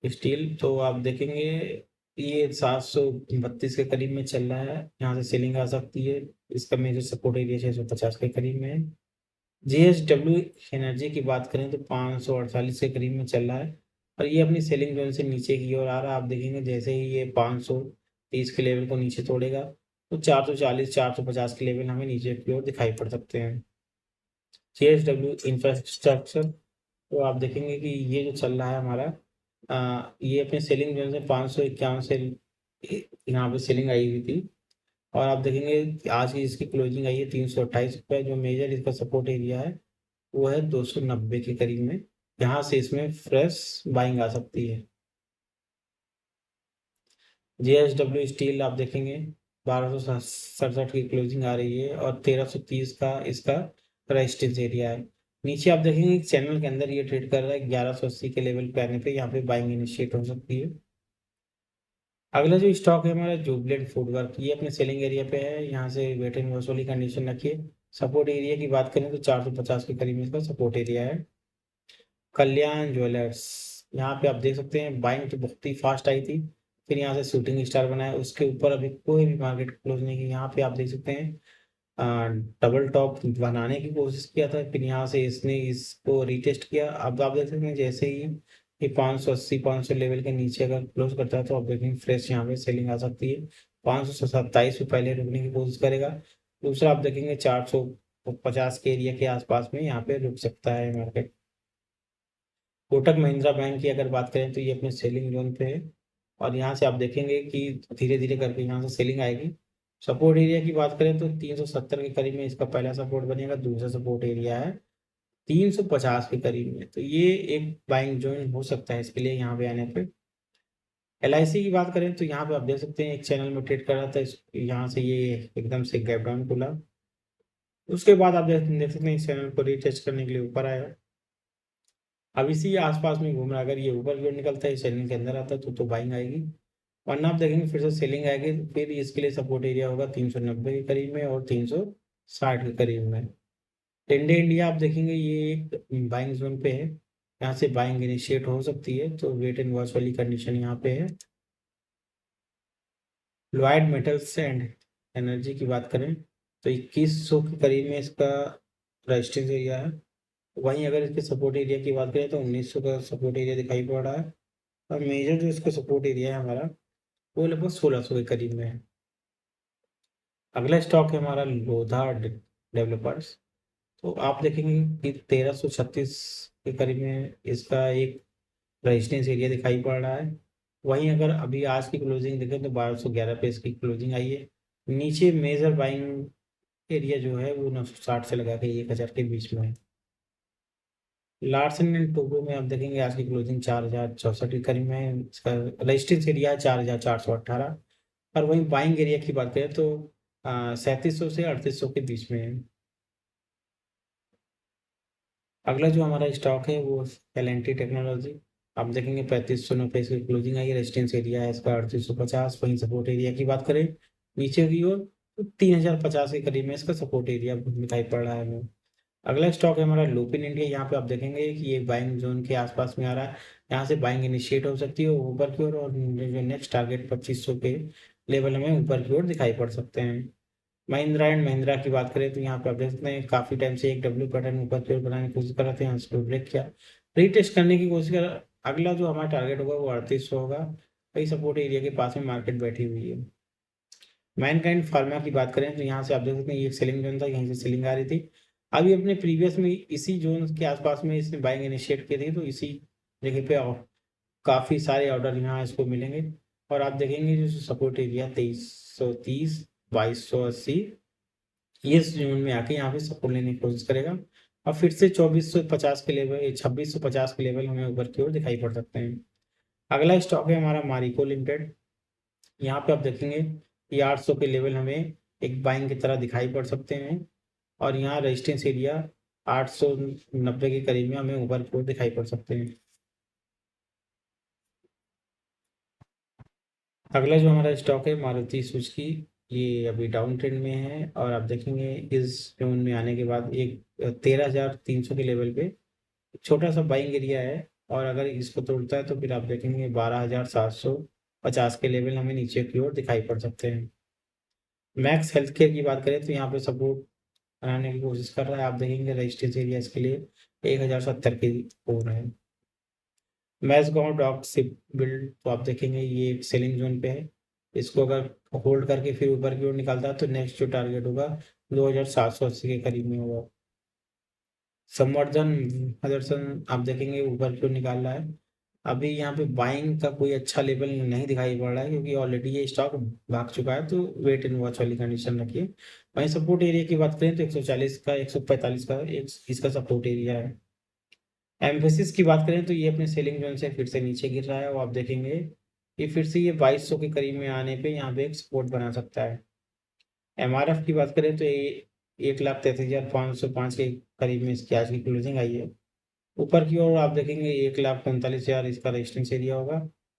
स्टील, तो आप देखेंगे ये 732 के करीब में चल रहा है, यहाँ से सेलिंग आ सकती है। इसका मेजर सपोर्ट एरिया 650 के करीब में है। जेएसडब्ल्यू एनर्जी की बात करें तो 548 के करीब में चल रहा है और ये अपनी सेलिंग जोन से नीचे की ओर आ रहा है। आप देखेंगे जैसे ही ये 530 के लेवल को नीचे तोड़ेगा तो 440 450 के लेवल हमें नीचे की ओर दिखाई पड़ सकते हैं। जेएसडब्ल्यू इंफ्रास्ट्रक्चर, तो आप देखेंगे कि ये जो चल रहा है हमारा ये अपने सेलिंग जोन से 551 से यहाँ पे सेलिंग आई हुई थी, और आप देखेंगे कि आज की इसकी क्लोजिंग आई है 328 रुपये। जो मेजर इसका सपोर्ट एरिया है वो है 290 के करीब में, यहाँ से इसमें फ्रेश बाइंग आ सकती है। जेएसडब्ल्यू स्टील आप देखेंगे 1267 की क्लोजिंग आ रही है और 1330 का इसका रेजिस्टेंस एरिया है। नीचे आप देखेंगे चैनल के अंदर ये ट्रेड कर रहा है, 1180 के लेवल पे आने पे यहाँ पे बाइंग इनिशिएट हो सकती है। अगला जो स्टॉक है हमारा जुबलेंट फूडवर्क, ये अपने सेलिंग एरिया पे है, यहाँ से वेट एंड वॉच वाली कंडीशन रखिए। सपोर्ट एरिया की बात करें तो 450 के करीब में इसका सपोर्ट एरिया है। कल्याण ज्वेलर्स, यहाँ पे आप देख सकते हैं बाइंग तो बहुत ही फास्ट आई थी, फिर यहाँ से शूटिंग स्टार बनाया, उसके ऊपर अभी कोई भी मार्केट क्लोज नहीं की। यहाँ पे आप देख सकते हैं डबल टॉप बनाने की कोशिश किया था, फिर यहाँ से इसने इसको रीटेस्ट किया। अब आप देख सकते हैं जैसे ही ये 580 500 लेवल के नीचे अगर क्लोज करता है तो आप देखेंगे फ्रेश यहाँ पे सेलिंग आ सकती है। 527 पे पहले रुकने की कोशिश करेगा। दूसरा आप देखेंगे 450 के एरिया के आसपास में यहाँ पे रुक सकता है मार्केट। कोटक महिंद्रा बैंक की अगर बात करें तो ये अपने सेलिंग जोन पे है, और यहाँ से आप देखेंगे कि धीरे धीरे करके यहाँ से सेलिंग आएगी। सपोर्ट एरिया की बात करें तो 370 के करीब में इसका पहला सपोर्ट बनेगा। दूसरा सपोर्ट एरिया है 350 के करीब में, तो ये एक बाइंग जोन हो सकता है इसके लिए यहाँ पे आने पे। LIC की बात करें तो यहाँ पे आप देख सकते हैं एक चैनल में ट्रेड कर रहा था, यहाँ से ये एकदम से गैप डाउन खुला। उसके बाद आप देख सकते हैं इस चैनल को रीटेस्ट करने के लिए ऊपर आया। अब इसी आसपास में घूम रहा है, अगर ये ऊपर की ओर निकलता है सेलिंग के अंदर आता है तो बाइंग आएगी, वरना आप देखेंगे फिर से सेलिंग आएगी। फिर इसके लिए सपोर्ट एरिया होगा 390 के करीब में और 360 के करीब में। टेंडे इंडिया आप देखेंगे ये एक बाइंग जोन पे है, यहाँ से बाइंग इनिशिएट हो सकती है, तो वेट एंड वॉच वाली कंडीशन यहाँ पे है। लॉयड मेटल्स एंड एनर्जी की बात करें तो 2100 के करीब में इसका रेजिस्टेंस एरिया है। वहीं अगर इसके सपोर्ट एरिया की बात करें तो 1900 का सपोर्ट एरिया दिखाई पड़ रहा है, और मेजर जो इसका सपोर्ट एरिया है हमारा वो लगभग 1600 के करीब में है। अगला स्टॉक है हमारा लोधा डेवलपर्स। तो आप देखेंगे कि 1336 के करीब में इसका एक रेजिस्टेंस एरिया दिखाई पड़ रहा है। वहीं अगर अभी आज की क्लोजिंग देखें तो 1211 पे इसकी क्लोजिंग आई है। नीचे मेजर बाइंग एरिया जो है वो 960 से लगा के 1000 के बीच में है। लार्सन एंड टोब्रो में आप देखेंगे आज की क्लोजिंग 4064 के करीब में है, इसका रेजिस्टेंस एरिया है 4418। और वहीं बाइंग एरिया की बात करें तो 3700 से 3800 के बीच में है। अगला जो हमारा स्टॉक है वो एल टेक्नोलॉजी। आप देखेंगे 3590 इसकी क्लोजिंग आई है, रेजिस्टेंस एरिया है इसका 3850। वहीं सपोर्ट एरिया की बात करें नीचे की ओर तो 3050 के करीब में इसका सपोर्ट एरिया दिखाई पड़ रहा है हमें। अगला स्टॉक है हमारा लुपिन इंडिया। यहाँ पे आप देखेंगे कि ये बाइंग जोन के आसपास में आ रहा है, यहाँ से बाइंग इनिशिएट हो सकती है ऊपर की ओर, और जो नेक्स्ट टारगेट 2500 के लेवल में ऊपर की ओर दिखाई पड़ सकते हैं। महिंद्रा एंड महिंद्रा की बात करें तो यहाँ पे आप देख सकते हैं काफी टाइम से एक डब्ल्यू पैटर्न ऊपर की ओर बनाने की कोशिश कर रहे थे, यहाँ से ब्रेक किया, रीटेस्ट करने की कोशिश कर। अगला जो हमारा टारगेट होगा वो 3800 होगा। वही सपोर्ट एरिया के पास में मार्केट बैठी हुई है। मैनकाइंड फार्मा की बात करें तो यहाँ से आप देख सकते हैं ये एक सेलिंग जोन था, यहीं से सेलिंग आ रही थी। अभी अपने प्रीवियस में इसी जोन के आसपास में इसने बाइंग इनिशिएट की थी, तो इसी जगह पे काफी सारे ऑर्डर यहाँ इसको मिलेंगे। और आप देखेंगे जो सपोर्ट एरिया 2330 2280 इस जोन में आके यहाँ पे सपोर्ट लेने की कोशिश करेगा, और फिर से 2450 के लेवल 2650 के लेवल हमें ऊपर की ओर दिखाई पड़ सकते हैं। अगला स्टॉक है हमारा मारिको लिमिटेड। यहाँ पे आप देखेंगे ये 800 के लेवल हमें एक बाइंग की तरह दिखाई पड़ सकते हैं, और यहाँ रेजिस्टेंस एरिया 890 के करीब में हमें ऊपर की ओर दिखाई पड़ सकते हैं। अगला जो हमारा स्टॉक है मारुति सुजुकी, ये अभी डाउन ट्रेंड में है, और आप देखेंगे इस जोन में आने के बाद एक 13,300 के लेवल पे छोटा सा बाइंग एरिया है, और अगर इसको तोड़ता है तो फिर आप देखेंगे 12,750 के लेवल हमें नीचे की ओर दिखाई पड़ सकते हैं। मैक्स हेल्थ केयर की बात करें तो यहाँ पे सपोर्ट बनाने की कोशिश कर रहा है, आप देखेंगे रजिस्ट्रेशन एरिया इसके लिए 1070 की ओर है। मैसगांव डॉक शिप बिल्ड तो आप देखेंगे ये एक सेलिंग जोन पे है, इसको अगर होल्ड करके फिर ऊपर की ओर निकालता है तो नेक्स्ट जो टारगेट होगा 2780 के करीब में होगा। संवर्धन मदरसन आप देखेंगे ऊपर की ओर निकाल रहा है। अभी यहाँ पे बाइंग का कोई अच्छा लेवल नहीं दिखाई पड़ रहा है, क्योंकि ऑलरेडी ये स्टॉक भाग चुका है, तो वेट एंड वॉच वाली कंडीशन रखिए। वहीं सपोर्ट एरिया की बात करें तो 140 का 145 का एक इसका सपोर्ट एरिया है। एम्फेसिस की बात करें तो ये अपने सेलिंग जोन से फिर से नीचे गिर रहा है, और आप देखेंगे कि फिर से ये 2200 के करीब में आने पे यहाँ पे एक सपोर्ट बना सकता है। MRF की बात करें तो ये 1,33,505 के करीब में इसकी आज की क्लोजिंग आई है। ऊपर की ओर आप देखेंगे 1,45,000 इसका रेजिस्टेंस एरिया होगा।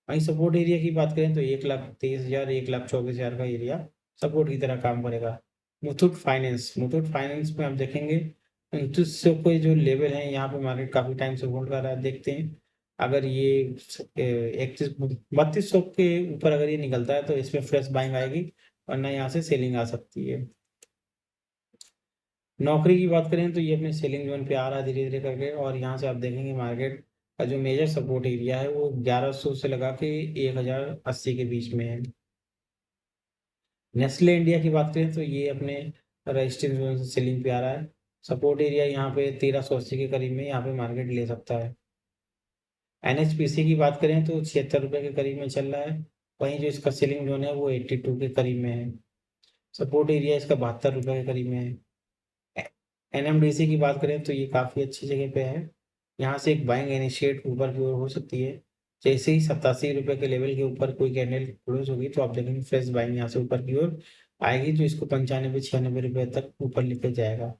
वहीं सपोर्ट एरिया की बात करें तो 1,23,000 1,24,000 का एरिया सपोर्ट की तरह काम करेगा। मुथूट फाइनेंस में आप देखेंगे 2900 के जो लेवल है यहाँ पे मार्केट काफी टाइम से होल्ड कर रहा है, देखते हैं अगर ये 3200 के ऊपर अगर ये निकलता है तो इसमें फ्रेश बाइंग आएगी, वरना यहाँ से सेलिंग आ सकती है। नौकरी की बात करें तो ये अपने सेलिंग जोन पे आ रहा है धीरे धीरे करके, और यहाँ से आप देखेंगे मार्केट का जो मेजर सपोर्ट एरिया है वो 1100 से लगा के 1080 के बीच में है। नेस्ले इंडिया की बात करें तो ये अपने रेजिस्टेंस जोन से सेलिंग पे आ रहा है। सपोर्ट एरिया यहाँ पे 1380 के करीब में यहाँ पे मार्केट ले सकता है। एनएचपीसी की बात करें तो 76 रुपये के करीब में चल रहा है। वहीं जो इसका सेलिंग जोन है वो 82 के करीब में है। सपोर्ट एरिया इसका 72 रुपये के करीब में है। एनएमडीसी की बात करें तो ये काफ़ी अच्छी जगह पे है। यहाँ से एक बाइंग इनिशिएट ऊपर की ओर हो सकती है। जैसे ही 87 रुपये के लेवल के ऊपर कोई कैंडल क्लोज होगी तो आप देखेंगे फ्रेश बाइंग यहाँ से ऊपर की ओर आएगी, जो इसको 95-96 रुपये तक ऊपर लेके जाएगा।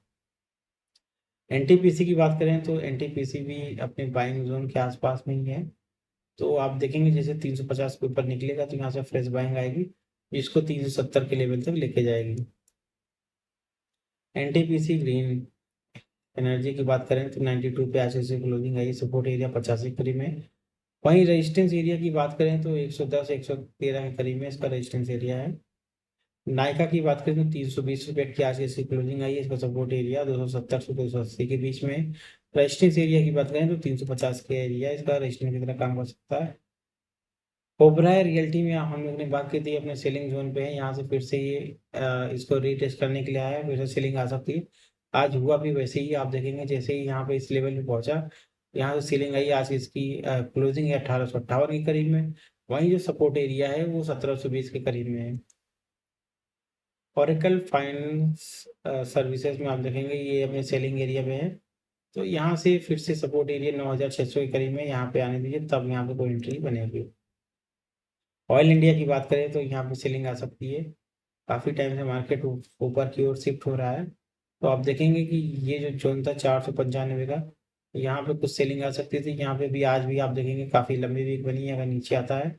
एनटीपीसी की बात करें तो एनटीपीसी भी अपने बाइंग जोन के आसपास में ही है। तो आप देखेंगे जैसे 350 के ऊपर निकलेगा तो यहाँ से फ्रेश बाइंग आएगी, जिसको 370 के लेवल तक लेके जाएगी। एनटीपीसी ग्रीन एनर्जी की बात करें तो 92 पे आज से क्लोजिंग आई, सपोर्ट एरिया 85 के करीब में। वहीं रेजिस्टेंस एरिया की बात करें तो 110 113 के करीब में इसका रेजिस्टेंस एरिया है। नायका की बात करें तो 320 रुपये की आज की क्लोजिंग आई है, इसका सपोर्ट एरिया 270 से 280 के बीच में। रेजिस्टेंस एरिया की बात करें तो 350 के एरिया इसका रेजिस्टेंस की तरह काम कर सकता है। ओबराय रियल्टी में हम लोग ने बात की थी अपने सेलिंग जोन पे है, यहाँ से फिर से ये इसको रीटेस्ट करने के लिए आया है, फिर से सेलिंग आ सकती है। आज हुआ भी वैसे ही, आप देखेंगे जैसे ही यहाँ पे इस लेवल पे पहुंचा, यहाँ से सेलिंग आई। आज इसकी क्लोजिंग है 1858 के करीब में। वहीं जो सपोर्ट एरिया है वो 1720 के करीब में है। ओरेकल फाइनेंस सर्विसेज में आप देखेंगे ये अपने सेलिंग एरिया में है। तो यहाँ से फिर से सपोर्ट एरिया 9600 के करीब में यहाँ पे आने दीजिए, तब यहाँ पे कोई एंट्री बनेगी। ऑयल इंडिया की बात करें तो यहाँ पे सेलिंग आ सकती है। काफ़ी टाइम से मार्केट ऊपर की ओर शिफ्ट हो रहा है। तो आप देखेंगे कि ये जो जोन था 495 का, यहाँ पे कुछ सेलिंग आ सकती थी। यहाँ पे भी आज भी आप देखेंगे काफ़ी लंबी वीक बनी है। अगर नीचे आता है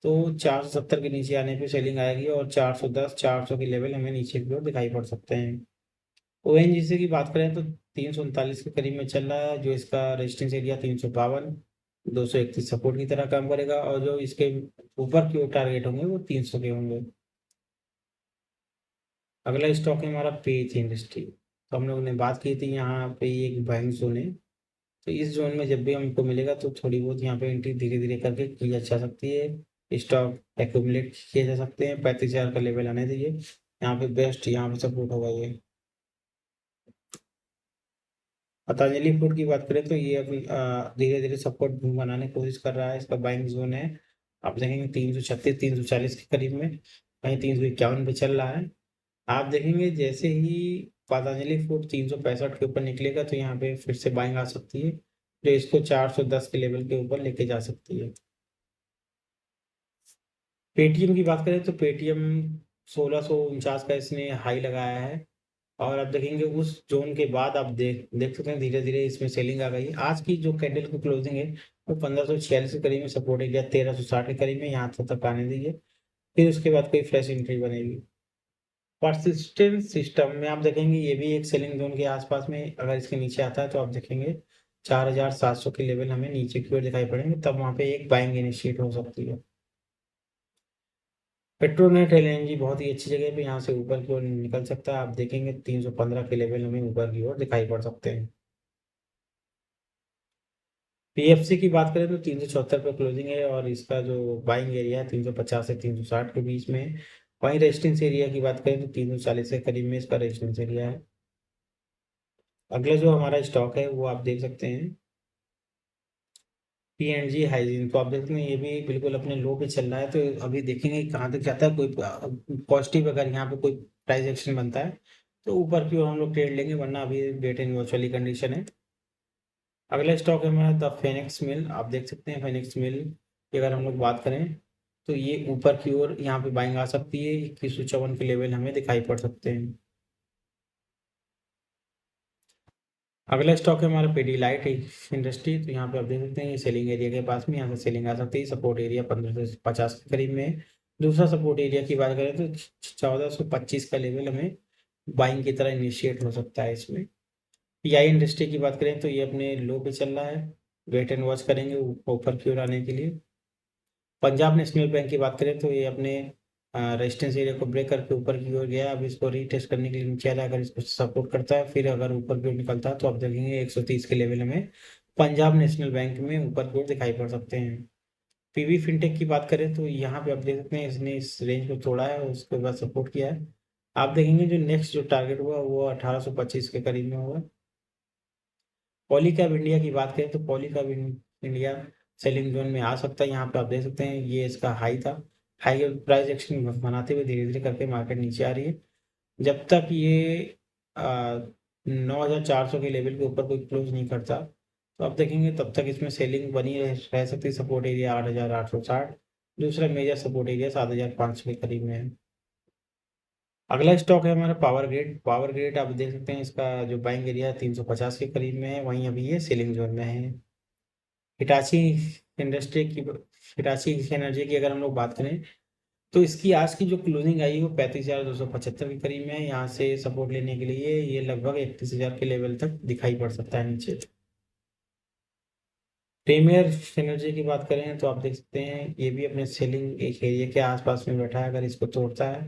तो 470 के नीचे आने पे सेलिंग आएगी, और 410 400 के लेवल हमें नीचे की ओर दिखाई पड़ सकते हैं। ओएनजीसी की बात करें तो 339 के करीब में चल रहा है, जो इसका रेजिस्टेंस एरिया 352 231 सपोर्ट की तरह काम करेगा, और जो इसके ऊपर की ओर टारगेट होंगे वो 300 के होंगे। अगला स्टॉक है हमारा पेज इंडस्ट्री। तो हम लोग ने बात की थी यहाँ पे एक बाइंग जोन है। तो इस जोन में जब भी हमको मिलेगा तो थोड़ी बहुत यहाँ पे एंट्री धीरे धीरे करके की जा सकती है। स्टॉक एक्यूमुलेट किए जा सकते हैं। 35,000 का लेवल आने दीजिए, यहाँ पे बेस्ट यहाँ पे सपोर्ट होगा ये। पतंजलि फूड की बात करें तो ये अभी धीरे धीरे सपोर्ट बनाने की कोशिश कर रहा है। इसका बाइंग जोन है, आप देखेंगे 336 340 के करीब में। वहीं 351 पे चल रहा है। आप देखेंगे जैसे ही पतंजलि फूड 365 के ऊपर निकलेगा तो यहाँ पे फिर से बाइंग आ सकती है, जो इसको 410 के लेवल के ऊपर लेके जा सकती है। पेटीएम की बात करें तो पेटीएम 1649 का इसने हाई लगाया है, और आप देखेंगे उस जोन के बाद आप देख सकते हैं धीरे धीरे इसमें सेलिंग आ गई है। आज की जो कैंडल की क्लोजिंग है वो 1546 के करीब में सपोर्ट एरिया 1360 के करीब में यहाँ तक आने दीजिए, फिर उसके बाद कोई फ्रेश एंट्री बनेगी। परसिस्टेंस सिस्टम में आप देखेंगे ये भी एक सेलिंग जोन के आसपास में, अगर इसके नीचे आता है तो आप देखेंगे 4700 के लेवल हमें नीचे की ओर दिखाई पड़ेंगे, तब वहाँ पे एक बाइंग इनिशिएट हो सकती है। पेट्रोनेट एलएनजी बहुत ही अच्छी जगह पे यहाँ से ऊपर की ओर निकल सकता है। आप देखेंगे 315 के लेवल हमें ऊपर की ओर दिखाई पड़ सकते हैं। पीएफसी की बात करें तो 374 पे क्लोजिंग है, और इसका जो बाइंग एरिया है 350 से 360 के बीच में है। वहीं रेजिस्टेंस एरिया की बात करें तो 340 के करीब में इसका रेजिस्टेंस एरिया है। अगला जो हमारा स्टॉक है वो आप देख सकते हैं पीएनजी हाइजीन। तो आप देख सकते हैं ये भी बिल्कुल अपने लो पे चल रहा है। तो अभी देखेंगे कहाँ तक जाता है। कोई पॉजिटिव अगर यहाँ पे कोई प्राइस एक्शन बनता है तो ऊपर की ओर हम लोग ट्रेड लेंगे, वरना अभी वेट एंड वॉच वाली कंडीशन है। अगला स्टॉक है हमारा द फेनिक्स मिल। आप देख सकते हैं फेनिक्स मिल की अगर हम लोग बात करें तो ये ऊपर की ओर यहाँ पे बाइंग आ सकती है। 2154 के लेवल हमें दिखाई पड़ सकते हैं। अगला स्टॉक है हमारा पेडीलाइट इंडस्ट्री। तो यहाँ पे आप देख सकते हैं ये सेलिंग एरिया के पास में, यहाँ से सेलिंग आ सकती है। सपोर्ट एरिया 1550 के करीब में है। दूसरा सपोर्ट एरिया की बात करें तो 1425 का लेवल हमें बाइंग की तरह इनिशिएट हो सकता है इसमें। पीआई इंडस्ट्री की बात करें तो ये अपने लो पे चल रहा है, वेट एंड वॉच करेंगे ऊपर की ओर आने के लिए। पंजाब नेशनल बैंक की बात करें तो ये अपने रेजिस्टेंस एरिया को ब्रेक करके ऊपर की ओर गया। अब इसको रीटेस्ट करने के लिए नीचे आ रहा है। अगर इसको सपोर्ट करता है फिर अगर ऊपर की ओर निकलता है तो आप देखेंगे 130 के लेवल हमें पंजाब नेशनल बैंक में ऊपर की ओर दिखाई पड़ सकते हैं। पीवी फिनटेक की बात करें तो यहाँ पे आप देख सकते हैं इसने इस रेंज को तोड़ा है और उसके बाद सपोर्ट किया है। आप देखेंगे जो नेक्स्ट जो टारगेट हुआ वो 1825 के करीब में हुआ। पॉलीकैब इंडिया की बात करें तो पॉलीकैब इंडिया सेलिंग जोन में आ सकता है। यहाँ पे आप देख सकते हैं ये इसका हाई था। हाई प्राइस एक्शन बनाते हुए धीरे धीरे करके मार्केट नीचे आ रही है। जब तक ये 9400 के लेवल के ऊपर कोई क्लोज नहीं करता तो आप देखेंगे तब तक इसमें सेलिंग बनी रह सकती है। सपोर्ट एरिया 8860, दूसरा मेजर सपोर्ट एरिया 7500 के करीब में है। अगला स्टॉक है हमारा पावर ग्रिड। पावर ग्रिड आप देख सकते हैं इसका जो बाइंग एरिया है 350 के करीब में है, वहीं अभी ये सेलिंग जोन में है। हिटाची इंडस्ट्री की हिटाची एनर्जी की अगर हम लोग बात करें तो इसकी आज की जो क्लोजिंग आई है वो 35,275 के करीब में है। यहाँ से सपोर्ट लेने के लिए ये लगभग 31,000 के लेवल तक दिखाई पड़ सकता है नीचे। प्रीमियर एनर्जी की बात करें तो आप देख सकते हैं ये भी अपने सेलिंग एक एरिया के आसपास में बैठा है। अगर इसको तोड़ता है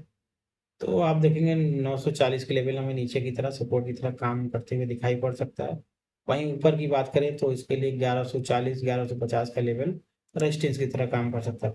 तो आप देखेंगे 940 के लेवल हमें नीचे की तरह सपोर्ट की तरह काम करते हुए दिखाई पड़ सकता है। वहीं ऊपर की बात करें तो इसके लिए 1140 1150 का लेवल रेजिस्टेंस की तरह काम कर सकता है।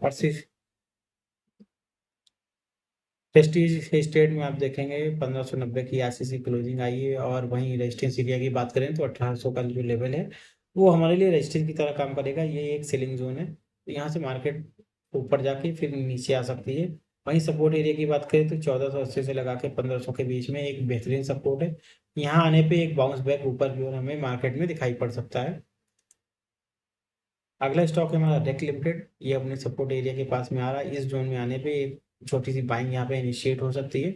प्रेस्टीज स्टेट में आप देखेंगे 1590 की आरसीसी क्लोजिंग आई है और वहीं रेजिस्टेंस एरिया की बात करें तो 1800 का जो लेवल है वो हमारे लिए रेजिस्टेंस की तरह काम करेगा। ये एक सेलिंग जोन है तो यहाँ से मार्केट ऊपर जाके फिर नीचे आ सकती है। वहीं सपोर्ट एरिया की बात करें तो 1480 से लगा के 1500 के बीच में एक बेहतरीन सपोर्ट है। यहाँ आने पे एक बाउंस बैक ऊपर की ओर हमें मार्केट में दिखाई पड़ सकता है। अगला स्टॉक है हमारा रेक लिमिटेड। ये अपने सपोर्ट एरिया के पास में आ रहा है। इस जोन में आने पे एक छोटी सी बाइंग यहाँ पे इनिशिएट हो सकती है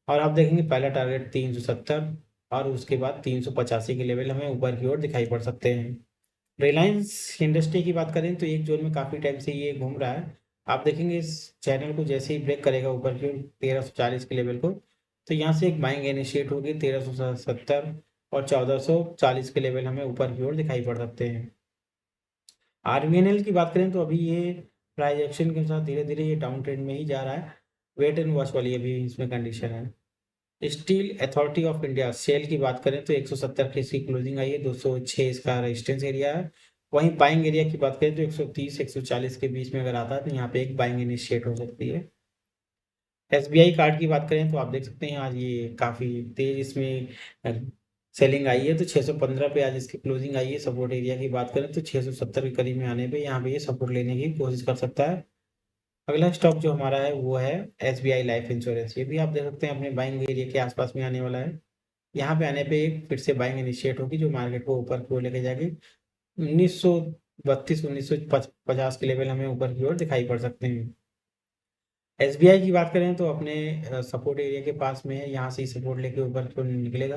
और आप देखेंगे पहला टारगेट 370 और उसके बाद 385 के लेवल हमें ऊपर की ओर दिखाई पड़ सकते हैं। रिलायंस इंडस्ट्री की बात करें तो एक जोन में काफ़ी टाइम से ये घूम रहा है। आप देखेंगे इस चैनल को जैसे ही ब्रेक करेगा ऊपर की ओर 1340 के लेवल को तो यहाँ से एक बाइंग इनिशिएट होगी 1370 और 1440 के लेवल हमें ऊपर की ओर दिखाई पड़ सकते हैं। आरबीएनएल की बात करें तो अभी ये प्राइस एक्शन के साथ धीरे धीरे ये डाउन ट्रेंड में ही जा रहा है। वेट एंड वॉच वाली अभी इसमें कंडीशन है। Steel Authority of India SAIL की बात करें तो 170 की इसकी क्लोजिंग आई है, 206 इसका रेजिस्टेंस एरिया है। वहीं बाइंग एरिया की बात करें तो 130 140 के बीच में अगर आता है तो यहाँ पे एक बाइंग इनिशिएट हो सकती है। एसबीआई कार्ड की बात करें तो आप देख सकते हैं आज ये काफ़ी तेज इसमें सेलिंग आई है तो 615 पे आज इसकी क्लोजिंग आई है। सपोर्ट एरिया की बात करें तो 670 के करीब में आने पे यहाँ पे ये सपोर्ट लेने की कोशिश कर सकता है। अगला स्टॉक जो हमारा है वो है एसबीआई लाइफ इंश्योरेंस। ये भी आप देख सकते हैं अपने बाइंग एरिया के आसपास में आने वाला है। यहाँ पे आने पे एक फिर से बाइंग इनिशिएट होगी जो मार्केट को ऊपर की ओर लेके जाएगी। 1932 1950 के लेवल हमें ऊपर की ओर दिखाई पड़ सकते हैं। एसबीआई की बात करें तो अपने सपोर्ट एरिया के पास में है। यहाँ से ही सपोर्ट लेके ऊपर की ओर निकलेगा।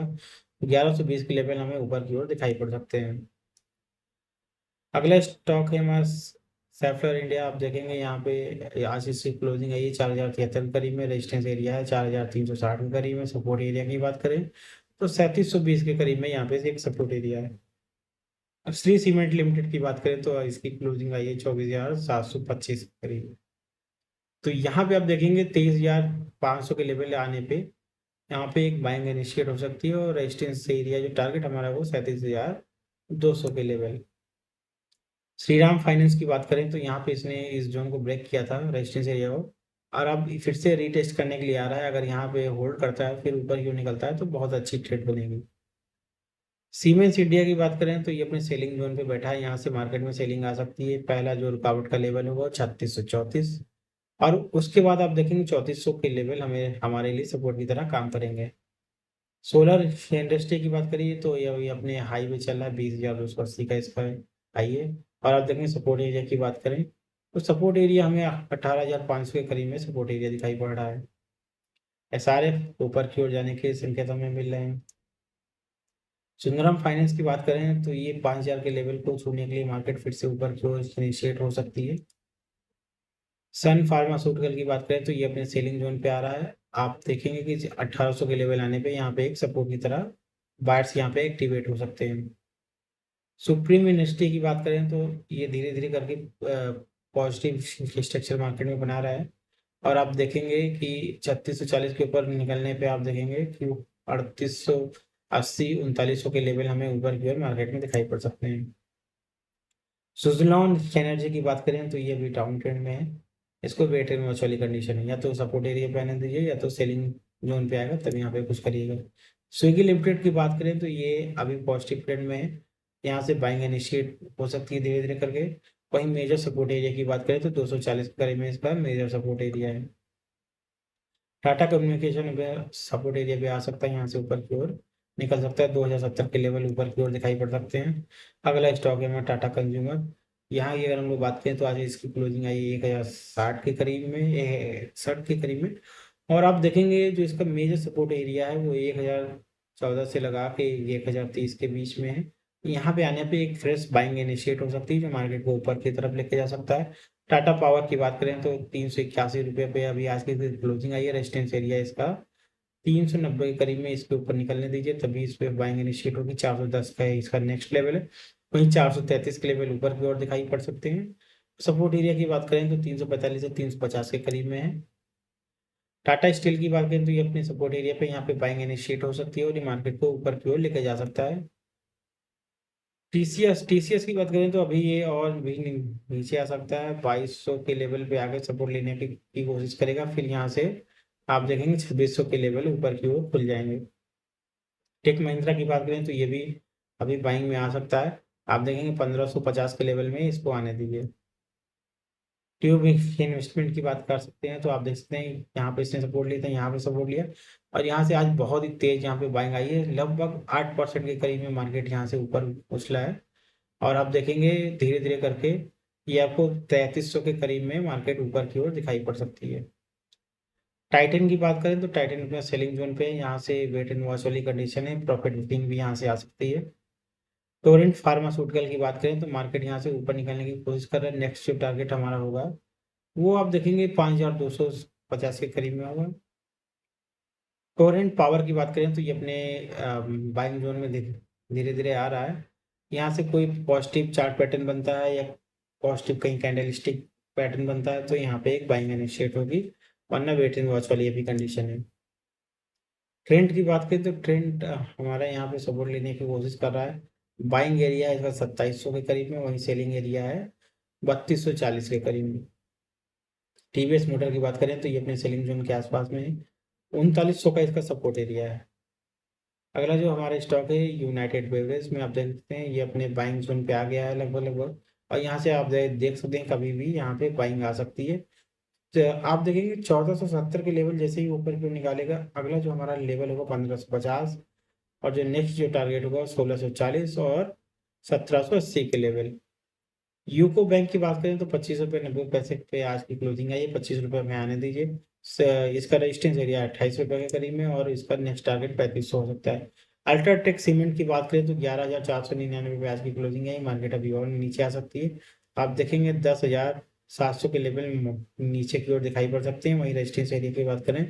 1120 के लेवल हमें ऊपर की ओर दिखाई पड़ सकते हैं। अगला स्टॉक है हमारा सेफलर इंडिया। आप देखेंगे यहाँ पे आज इसकी क्लोजिंग आई है 4073 के करीब में। रेजिस्टेंस एरिया है 4360 के करीब में। सपोर्ट एरिया की बात करें तो 3720 के करीब में यहाँ पे एक सपोर्ट एरिया है। अब श्री सीमेंट लिमिटेड की बात करें तो इसकी क्लोजिंग आई है 24,725 के करीब। तो यहाँ पे आप देखेंगे 23,500 के लेवल आने पे यहाँ पे एक बाइंग इनिशिएट हो सकती है और रेजिस्टेंस एरिया जो टारगेट हमारा है वो 37,200 के लेवल। श्रीराम फाइनेंस की बात करें तो यहाँ पे इसने इस जोन को ब्रेक किया था रेजिस्टेंस एरिया को और अब फिर से रीटेस्ट करने के लिए आ रहा है। अगर यहाँ पे होल्ड करता है फिर ऊपर क्यों निकलता है तो बहुत अच्छी ट्रेड बनेगी। सीमेंस इंडिया की बात करें तो ये अपने सेलिंग जोन पे बैठा है। यहाँ से मार्केट में सेलिंग आ सकती है। पहला जो रुकावट का लेवल होगा 3634 और उसके बाद आप देखेंगे 3400 के लेवल हमें हमारे लिए सपोर्ट की तरह काम करेंगे। सोलर इंडस्ट्री की बात करिए तो ये अपने हाई पे चल रहा है 20,280 का इसका हाई है। और आप देखेंगे सपोर्ट एरिया की बात करें तो सपोर्ट एरिया हमें 18,500 के करीब में सपोर्ट एरिया दिखाई पड़ रहा है। एसआरएफ ऊपर की ओर जाने के संकेत हमें मिल रहे हैं। सुंदरम फाइनेंस की बात करें तो ये 5,000 के लेवल को छूने के लिए मार्केट फिर से ऊपर की ओर इनिशिएट हो सकती है। सन फार्मास्यूटिकल की बात करें तो ये अपने सेलिंग जोन पे आ रहा है। आप देखेंगे कि 1800 के लेवल आने पे यहाँ पे एक सपोर्ट की तरह बायर्स यहाँ पे एक्टिवेट हो सकते हैं। सुप्रीम इंडस्ट्री की बात करें तो ये धीरे धीरे करके पॉजिटिव स्ट्रक्चर मार्केट में बना रहा है और आप देखेंगे कि 3640 के ऊपर निकलने पे आप देखेंगे कि 3880 3900 के लेवल हमें ऊपर की ओर मार्केट में दिखाई पड़ सकते हैं। सुजलॉन एनर्जी की बात करें तो ये भी डाउन ट्रेंड में है, इसको वेट एंड वॉच वाली कंडीशन है, या तो सपोर्ट एरिया पे आने दीजिए या तो सेलिंग जोन पे आएगा तब यहाँ पे कुछ करिएगा। स्विगी लिमिटेड की बात करें तो ये अभी पॉजिटिव ट्रेंड में है, यहाँ से बाइंग इनिशिएट हो सकती है धीरे धीरे करके। वहीं मेजर सपोर्ट एरिया की बात करें तो 240 के करीब में इसका मेजर सपोर्ट एरिया है। टाटा कम्युनिकेशन में सपोर्ट एरिया पे आ सकता है, यहाँ से ऊपर की ओर निकल सकता है, 2070 के लेवल ऊपर की ओर दिखाई पड़ सकते हैं। अगला स्टॉक है हमारा टाटा कंज्यूमर। यहाँ की अगर हम लोग बात करें तो आज इसकी क्लोजिंग आई 1060 के करीब में, 60 के करीब में। और आप देखेंगे जो इसका मेजर सपोर्ट एरिया है वो 1014 से लगा के 1030 के बीच में है। यहाँ पे आने पे एक फ्रेश बाइंग इनिशिएट हो सकती है जो मार्केट को ऊपर की तरफ लेके जा सकता है। टाटा पावर की बात करें तो 381 रुपये पे अभी आज की क्लोजिंग आई है। रेजिस्टेंस एरिया इसका 390 के करीब में, इसके ऊपर निकलने दीजिए तभी इस पे बाइंग इनिशिएट होगी। 410 का है इसका नेक्स्ट लेवल है। वहीं 433 के लेवल ऊपर की ओर दिखाई पड़ सकते हैं। सपोर्ट एरिया की बात करें तो 345 से 350 के करीब में है। टाटा स्टील की बात करें तो ये अपने सपोर्ट एरिया पे यहाँ पे बाइंग इनिशिएट हो सकती है और ये मार्केट को ऊपर की ओर लेके जा सकता है। टीसीएस की बात करें तो अभी ये और भी नीचे आ सकता है, 2200 के लेवल पे आगे सपोर्ट लेने की कोशिश करेगा, फिर यहाँ से आप देखेंगे 2600 के लेवल ऊपर की ओर खुल जाएंगे। टेक महिंद्रा की बात करें तो ये भी अभी बाइंग में आ सकता है, आप देखेंगे 1550 के लेवल में इसको आने दीजिए। ट्यूब इन्वेस्टमेंट की बात कर सकते हैं तो आप देख सकते हैं यहाँ पे इसने सपोर्ट लिया था, यहाँ पे सपोर्ट लिया और यहाँ से आज बहुत ही तेज यहाँ पे बाइंग आई है, लगभग 8% के करीब में मार्केट यहाँ से ऊपर उछला है। और आप देखेंगे धीरे धीरे करके ये आपको 3300 के करीब में मार्केट ऊपर की ओर दिखाई पड़ सकती है। टाइटन की बात करें तो टाइटन अपना सेलिंग जोन पे है, यहाँ से वेट एंड वॉच वाली कंडीशन है, प्रॉफिट बुकिंग भी यहाँ से आ सकती है। टोरेंट फार्मास्यूटिकल की बात करें तो मार्केट यहाँ से ऊपर निकलने की कोशिश कर रहा है, नेक्स्ट जो टारगेट हमारा होगा वो आप देखेंगे 5250 के करीब में होगा। टोरेंट पावर की बात करें तो ये अपने बाइंग जोन में धीरे धीरे आ रहा है, यहाँ से कोई पॉजिटिव चार्ट पैटर्न बनता है या पॉजिटिव कहीं कैंडलस्टिक पैटर्न बनता है तो यहाँ पे एक बाइंग इनिशिएट होगी, वरना वेट एंड वॉच वाली ये भी कंडीशन है। ट्रेंड की बात करें तो ट्रेंड हमारा यहाँ पे सपोर्ट लेने की कोशिश कर रहा है, बाइंग एरिया है इसका 2700 के करीब में, वहीं सेलिंग एरिया है 3240 के करीब में। टीवीएस मोटर की बात करें तो ये अपने सेलिंग जोन के आसपास में है, 3900 का इसका सपोर्ट एरिया है। अगला जो हमारा स्टॉक है यूनाइटेड बेवरेज में, आप देख सकते हैं ये अपने बाइंग जोन पे आ गया है लगभग लगभग, और यहाँ से आप देख सकते हैं कभी भी यहाँ पे बाइंग आ सकती है। तो आप देखेंगे 1470 के लेवल जैसे ही ऊपर की ओर निकालेगा, अगला जो हमारा लेवल होगा 1550, और जो नेक्स्ट जो टारगेट होगा 1640 और 1780 के लेवल। यूको बैंक की बात करें तो 25 रुपये 90 पैसे पे आज की क्लोजिंग आई है, 25 रुपये में आने दीजिए। इसका रेजिस्टेंस एरिया 28 रुपये के करीब में और इसका नेक्स्ट टारगेट 3500 हो सकता है। अल्ट्राटेक सीमेंट की बात करें तो 11,499 पे आज की क्लोजिंग है, मार्केट अभी और नीचे आ सकती है। आप देखेंगे 10,700 के लेवल में नीचे की ओर दिखाई पड़ सकते हैं। वहीं रेजिस्टेंस एरिया की बात करें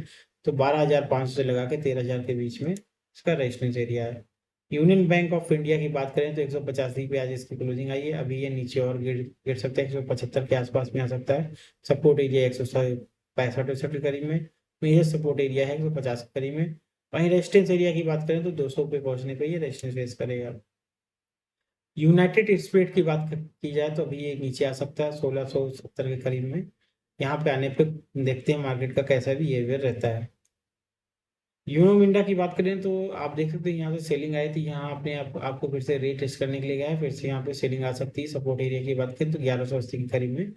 तो 12,500 से लगा के 13,000 के बीच में इसका रेजिस्टेंस एरिया है। यूनियन बैंक ऑफ इंडिया की बात करें तो 185 पे आज इसकी क्लोजिंग आई है, अभी ये नीचे और गिर गिर सकता है, 175 के आसपास में आ सकता है। सपोर्ट एरिया 165 के करीब में, मेजर सपोर्ट एरिया है 150 के करीब में। वहीं रेजिस्टेंस एरिया की बात करें तो 200 पे पहुंचने पे ये रेजिस्टेंस फेस करेगा। यूनाइटेड स्टेट की बात की जाए तो अभी ये नीचे आ सकता है 1670 के करीब में, यहाँ पे आने पे देखते हैं मार्केट का कैसा बिहेवियर रहता है। यूनो मिंडा की बात करें तो आप देख सकते हैं यहाँ से सेलिंग आई थी, यहाँ आपने आपको फिर से रेट टेस्ट करने के लिए गया है, फिर से यहाँ पे सेलिंग आ सकती है। सपोर्ट एरिया की बात करें तो 1180 के करीब में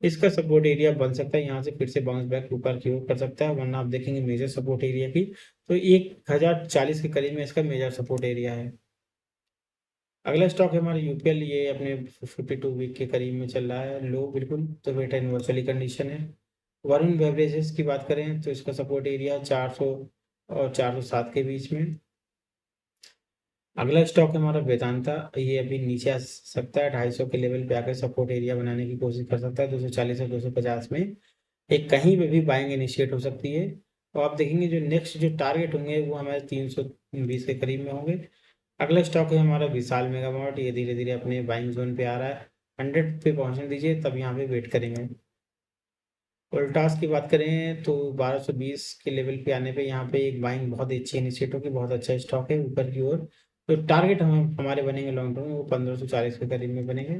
इसका सपोर्ट एरिया बन सकता है, यहाँ से फिर से बाउंस बैक ऊपर की ओर कर सकता है, वरना आप देखेंगे मेजर सपोर्ट एरिया की तो 1040 के करीब में इसका मेजर सपोर्ट एरिया है। अगला स्टॉक है हमारा यूपीएल, ये अपने 52 वीक के करीब में चल रहा है, लो बिल्कुल, तो वेट एंड वॉच वाली कंडीशन है। वरुण बेवरेजेस की बात करें तो इसका सपोर्ट एरिया 400 और 407 के बीच में। अगला स्टॉक है हमारा वेदांता, ये अभी नीचे आ सकता है, 250 के लेवल पे आकर सपोर्ट एरिया बनाने की कोशिश कर सकता है, 240 और 250 में एक कहीं पे भी बाइंग इनिशिएट हो सकती है। और आप देखेंगे जो नेक्स्ट जो टारगेट होंगे वो हमारे 320 के करीब में होंगे। अगला स्टॉक है हमारा विशाल मेगामार्ट, ये धीरे धीरे अपने बाइंग जोन पे आ रहा है, 100 पे पहुंचने दीजिए तब यहाँ पे वेट करेंगे। वोल्टास की बात करें तो 1220 के लेवल पे आने पे यहाँ पे एक बाइंग बहुत ही अच्छी इनिशिएट होगी, बहुत अच्छा स्टॉक है ऊपर की ओर। तो टारगेट हम हमारे बनेंगे लॉन्ग टर्म में वो 1540 के करीब में बनेंगे।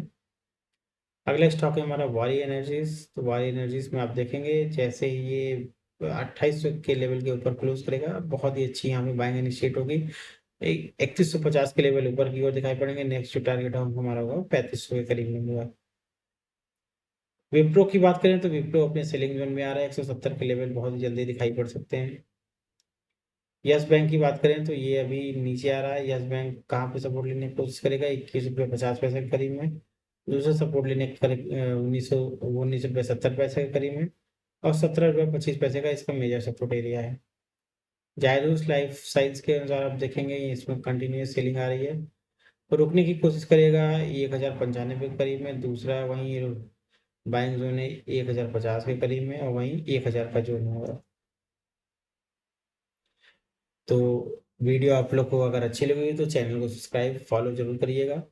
अगला स्टॉक है हमारा वारी एनर्जीज। तो वारी एनर्जीज में आप देखेंगे जैसे ही ये 2800 के लेवल के ऊपर क्लोज करेगा, बहुत ही अच्छी यहाँ पे बाइंग इनिशिएट होगी। 3150 के लेवल ऊपर की ओर दिखाई पड़ेंगे। नेक्स्ट जो टारगेट हमारा होगा 3500 के करीब में होगा। विप्रो की बात करें तो विप्रो अपने सेलिंग जोन में आ रहा है। 170 के लेवल बहुत ही जल्दी दिखाई पड़ सकते हैं। यस बैंक की बात करें तो ये अभी नीचे आ रहा है। यस बैंक कहाँ पे सपोर्ट लेने की कोशिश करेगा? 21 रुपये 50 पैसे के करीब में। दूसरा सपोर्ट लेने के करीब 19 रुपये 70 पैसे के करीब में। और 17 रुपये 25 पैसे का इसका मेजर सपोर्ट एरिया है। जायरूस लाइफ साइंस के अनुसार आप देखेंगे इसमें कंटिन्यूस सेलिंग आ रही है। तो रुकने की कोशिश करेगा 1095 के करीब में। दूसरा वहीं बाइंग जोन है 1050 के करीब में, और वहीं 1000 का जोन होगा। तो वीडियो आप लोग को अगर अच्छी लगी तो चैनल को सब्सक्राइब फॉलो जरूर करिएगा।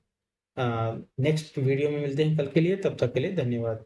नेक्स्ट वीडियो में मिलते हैं कल के लिए, तब तक के लिए धन्यवाद।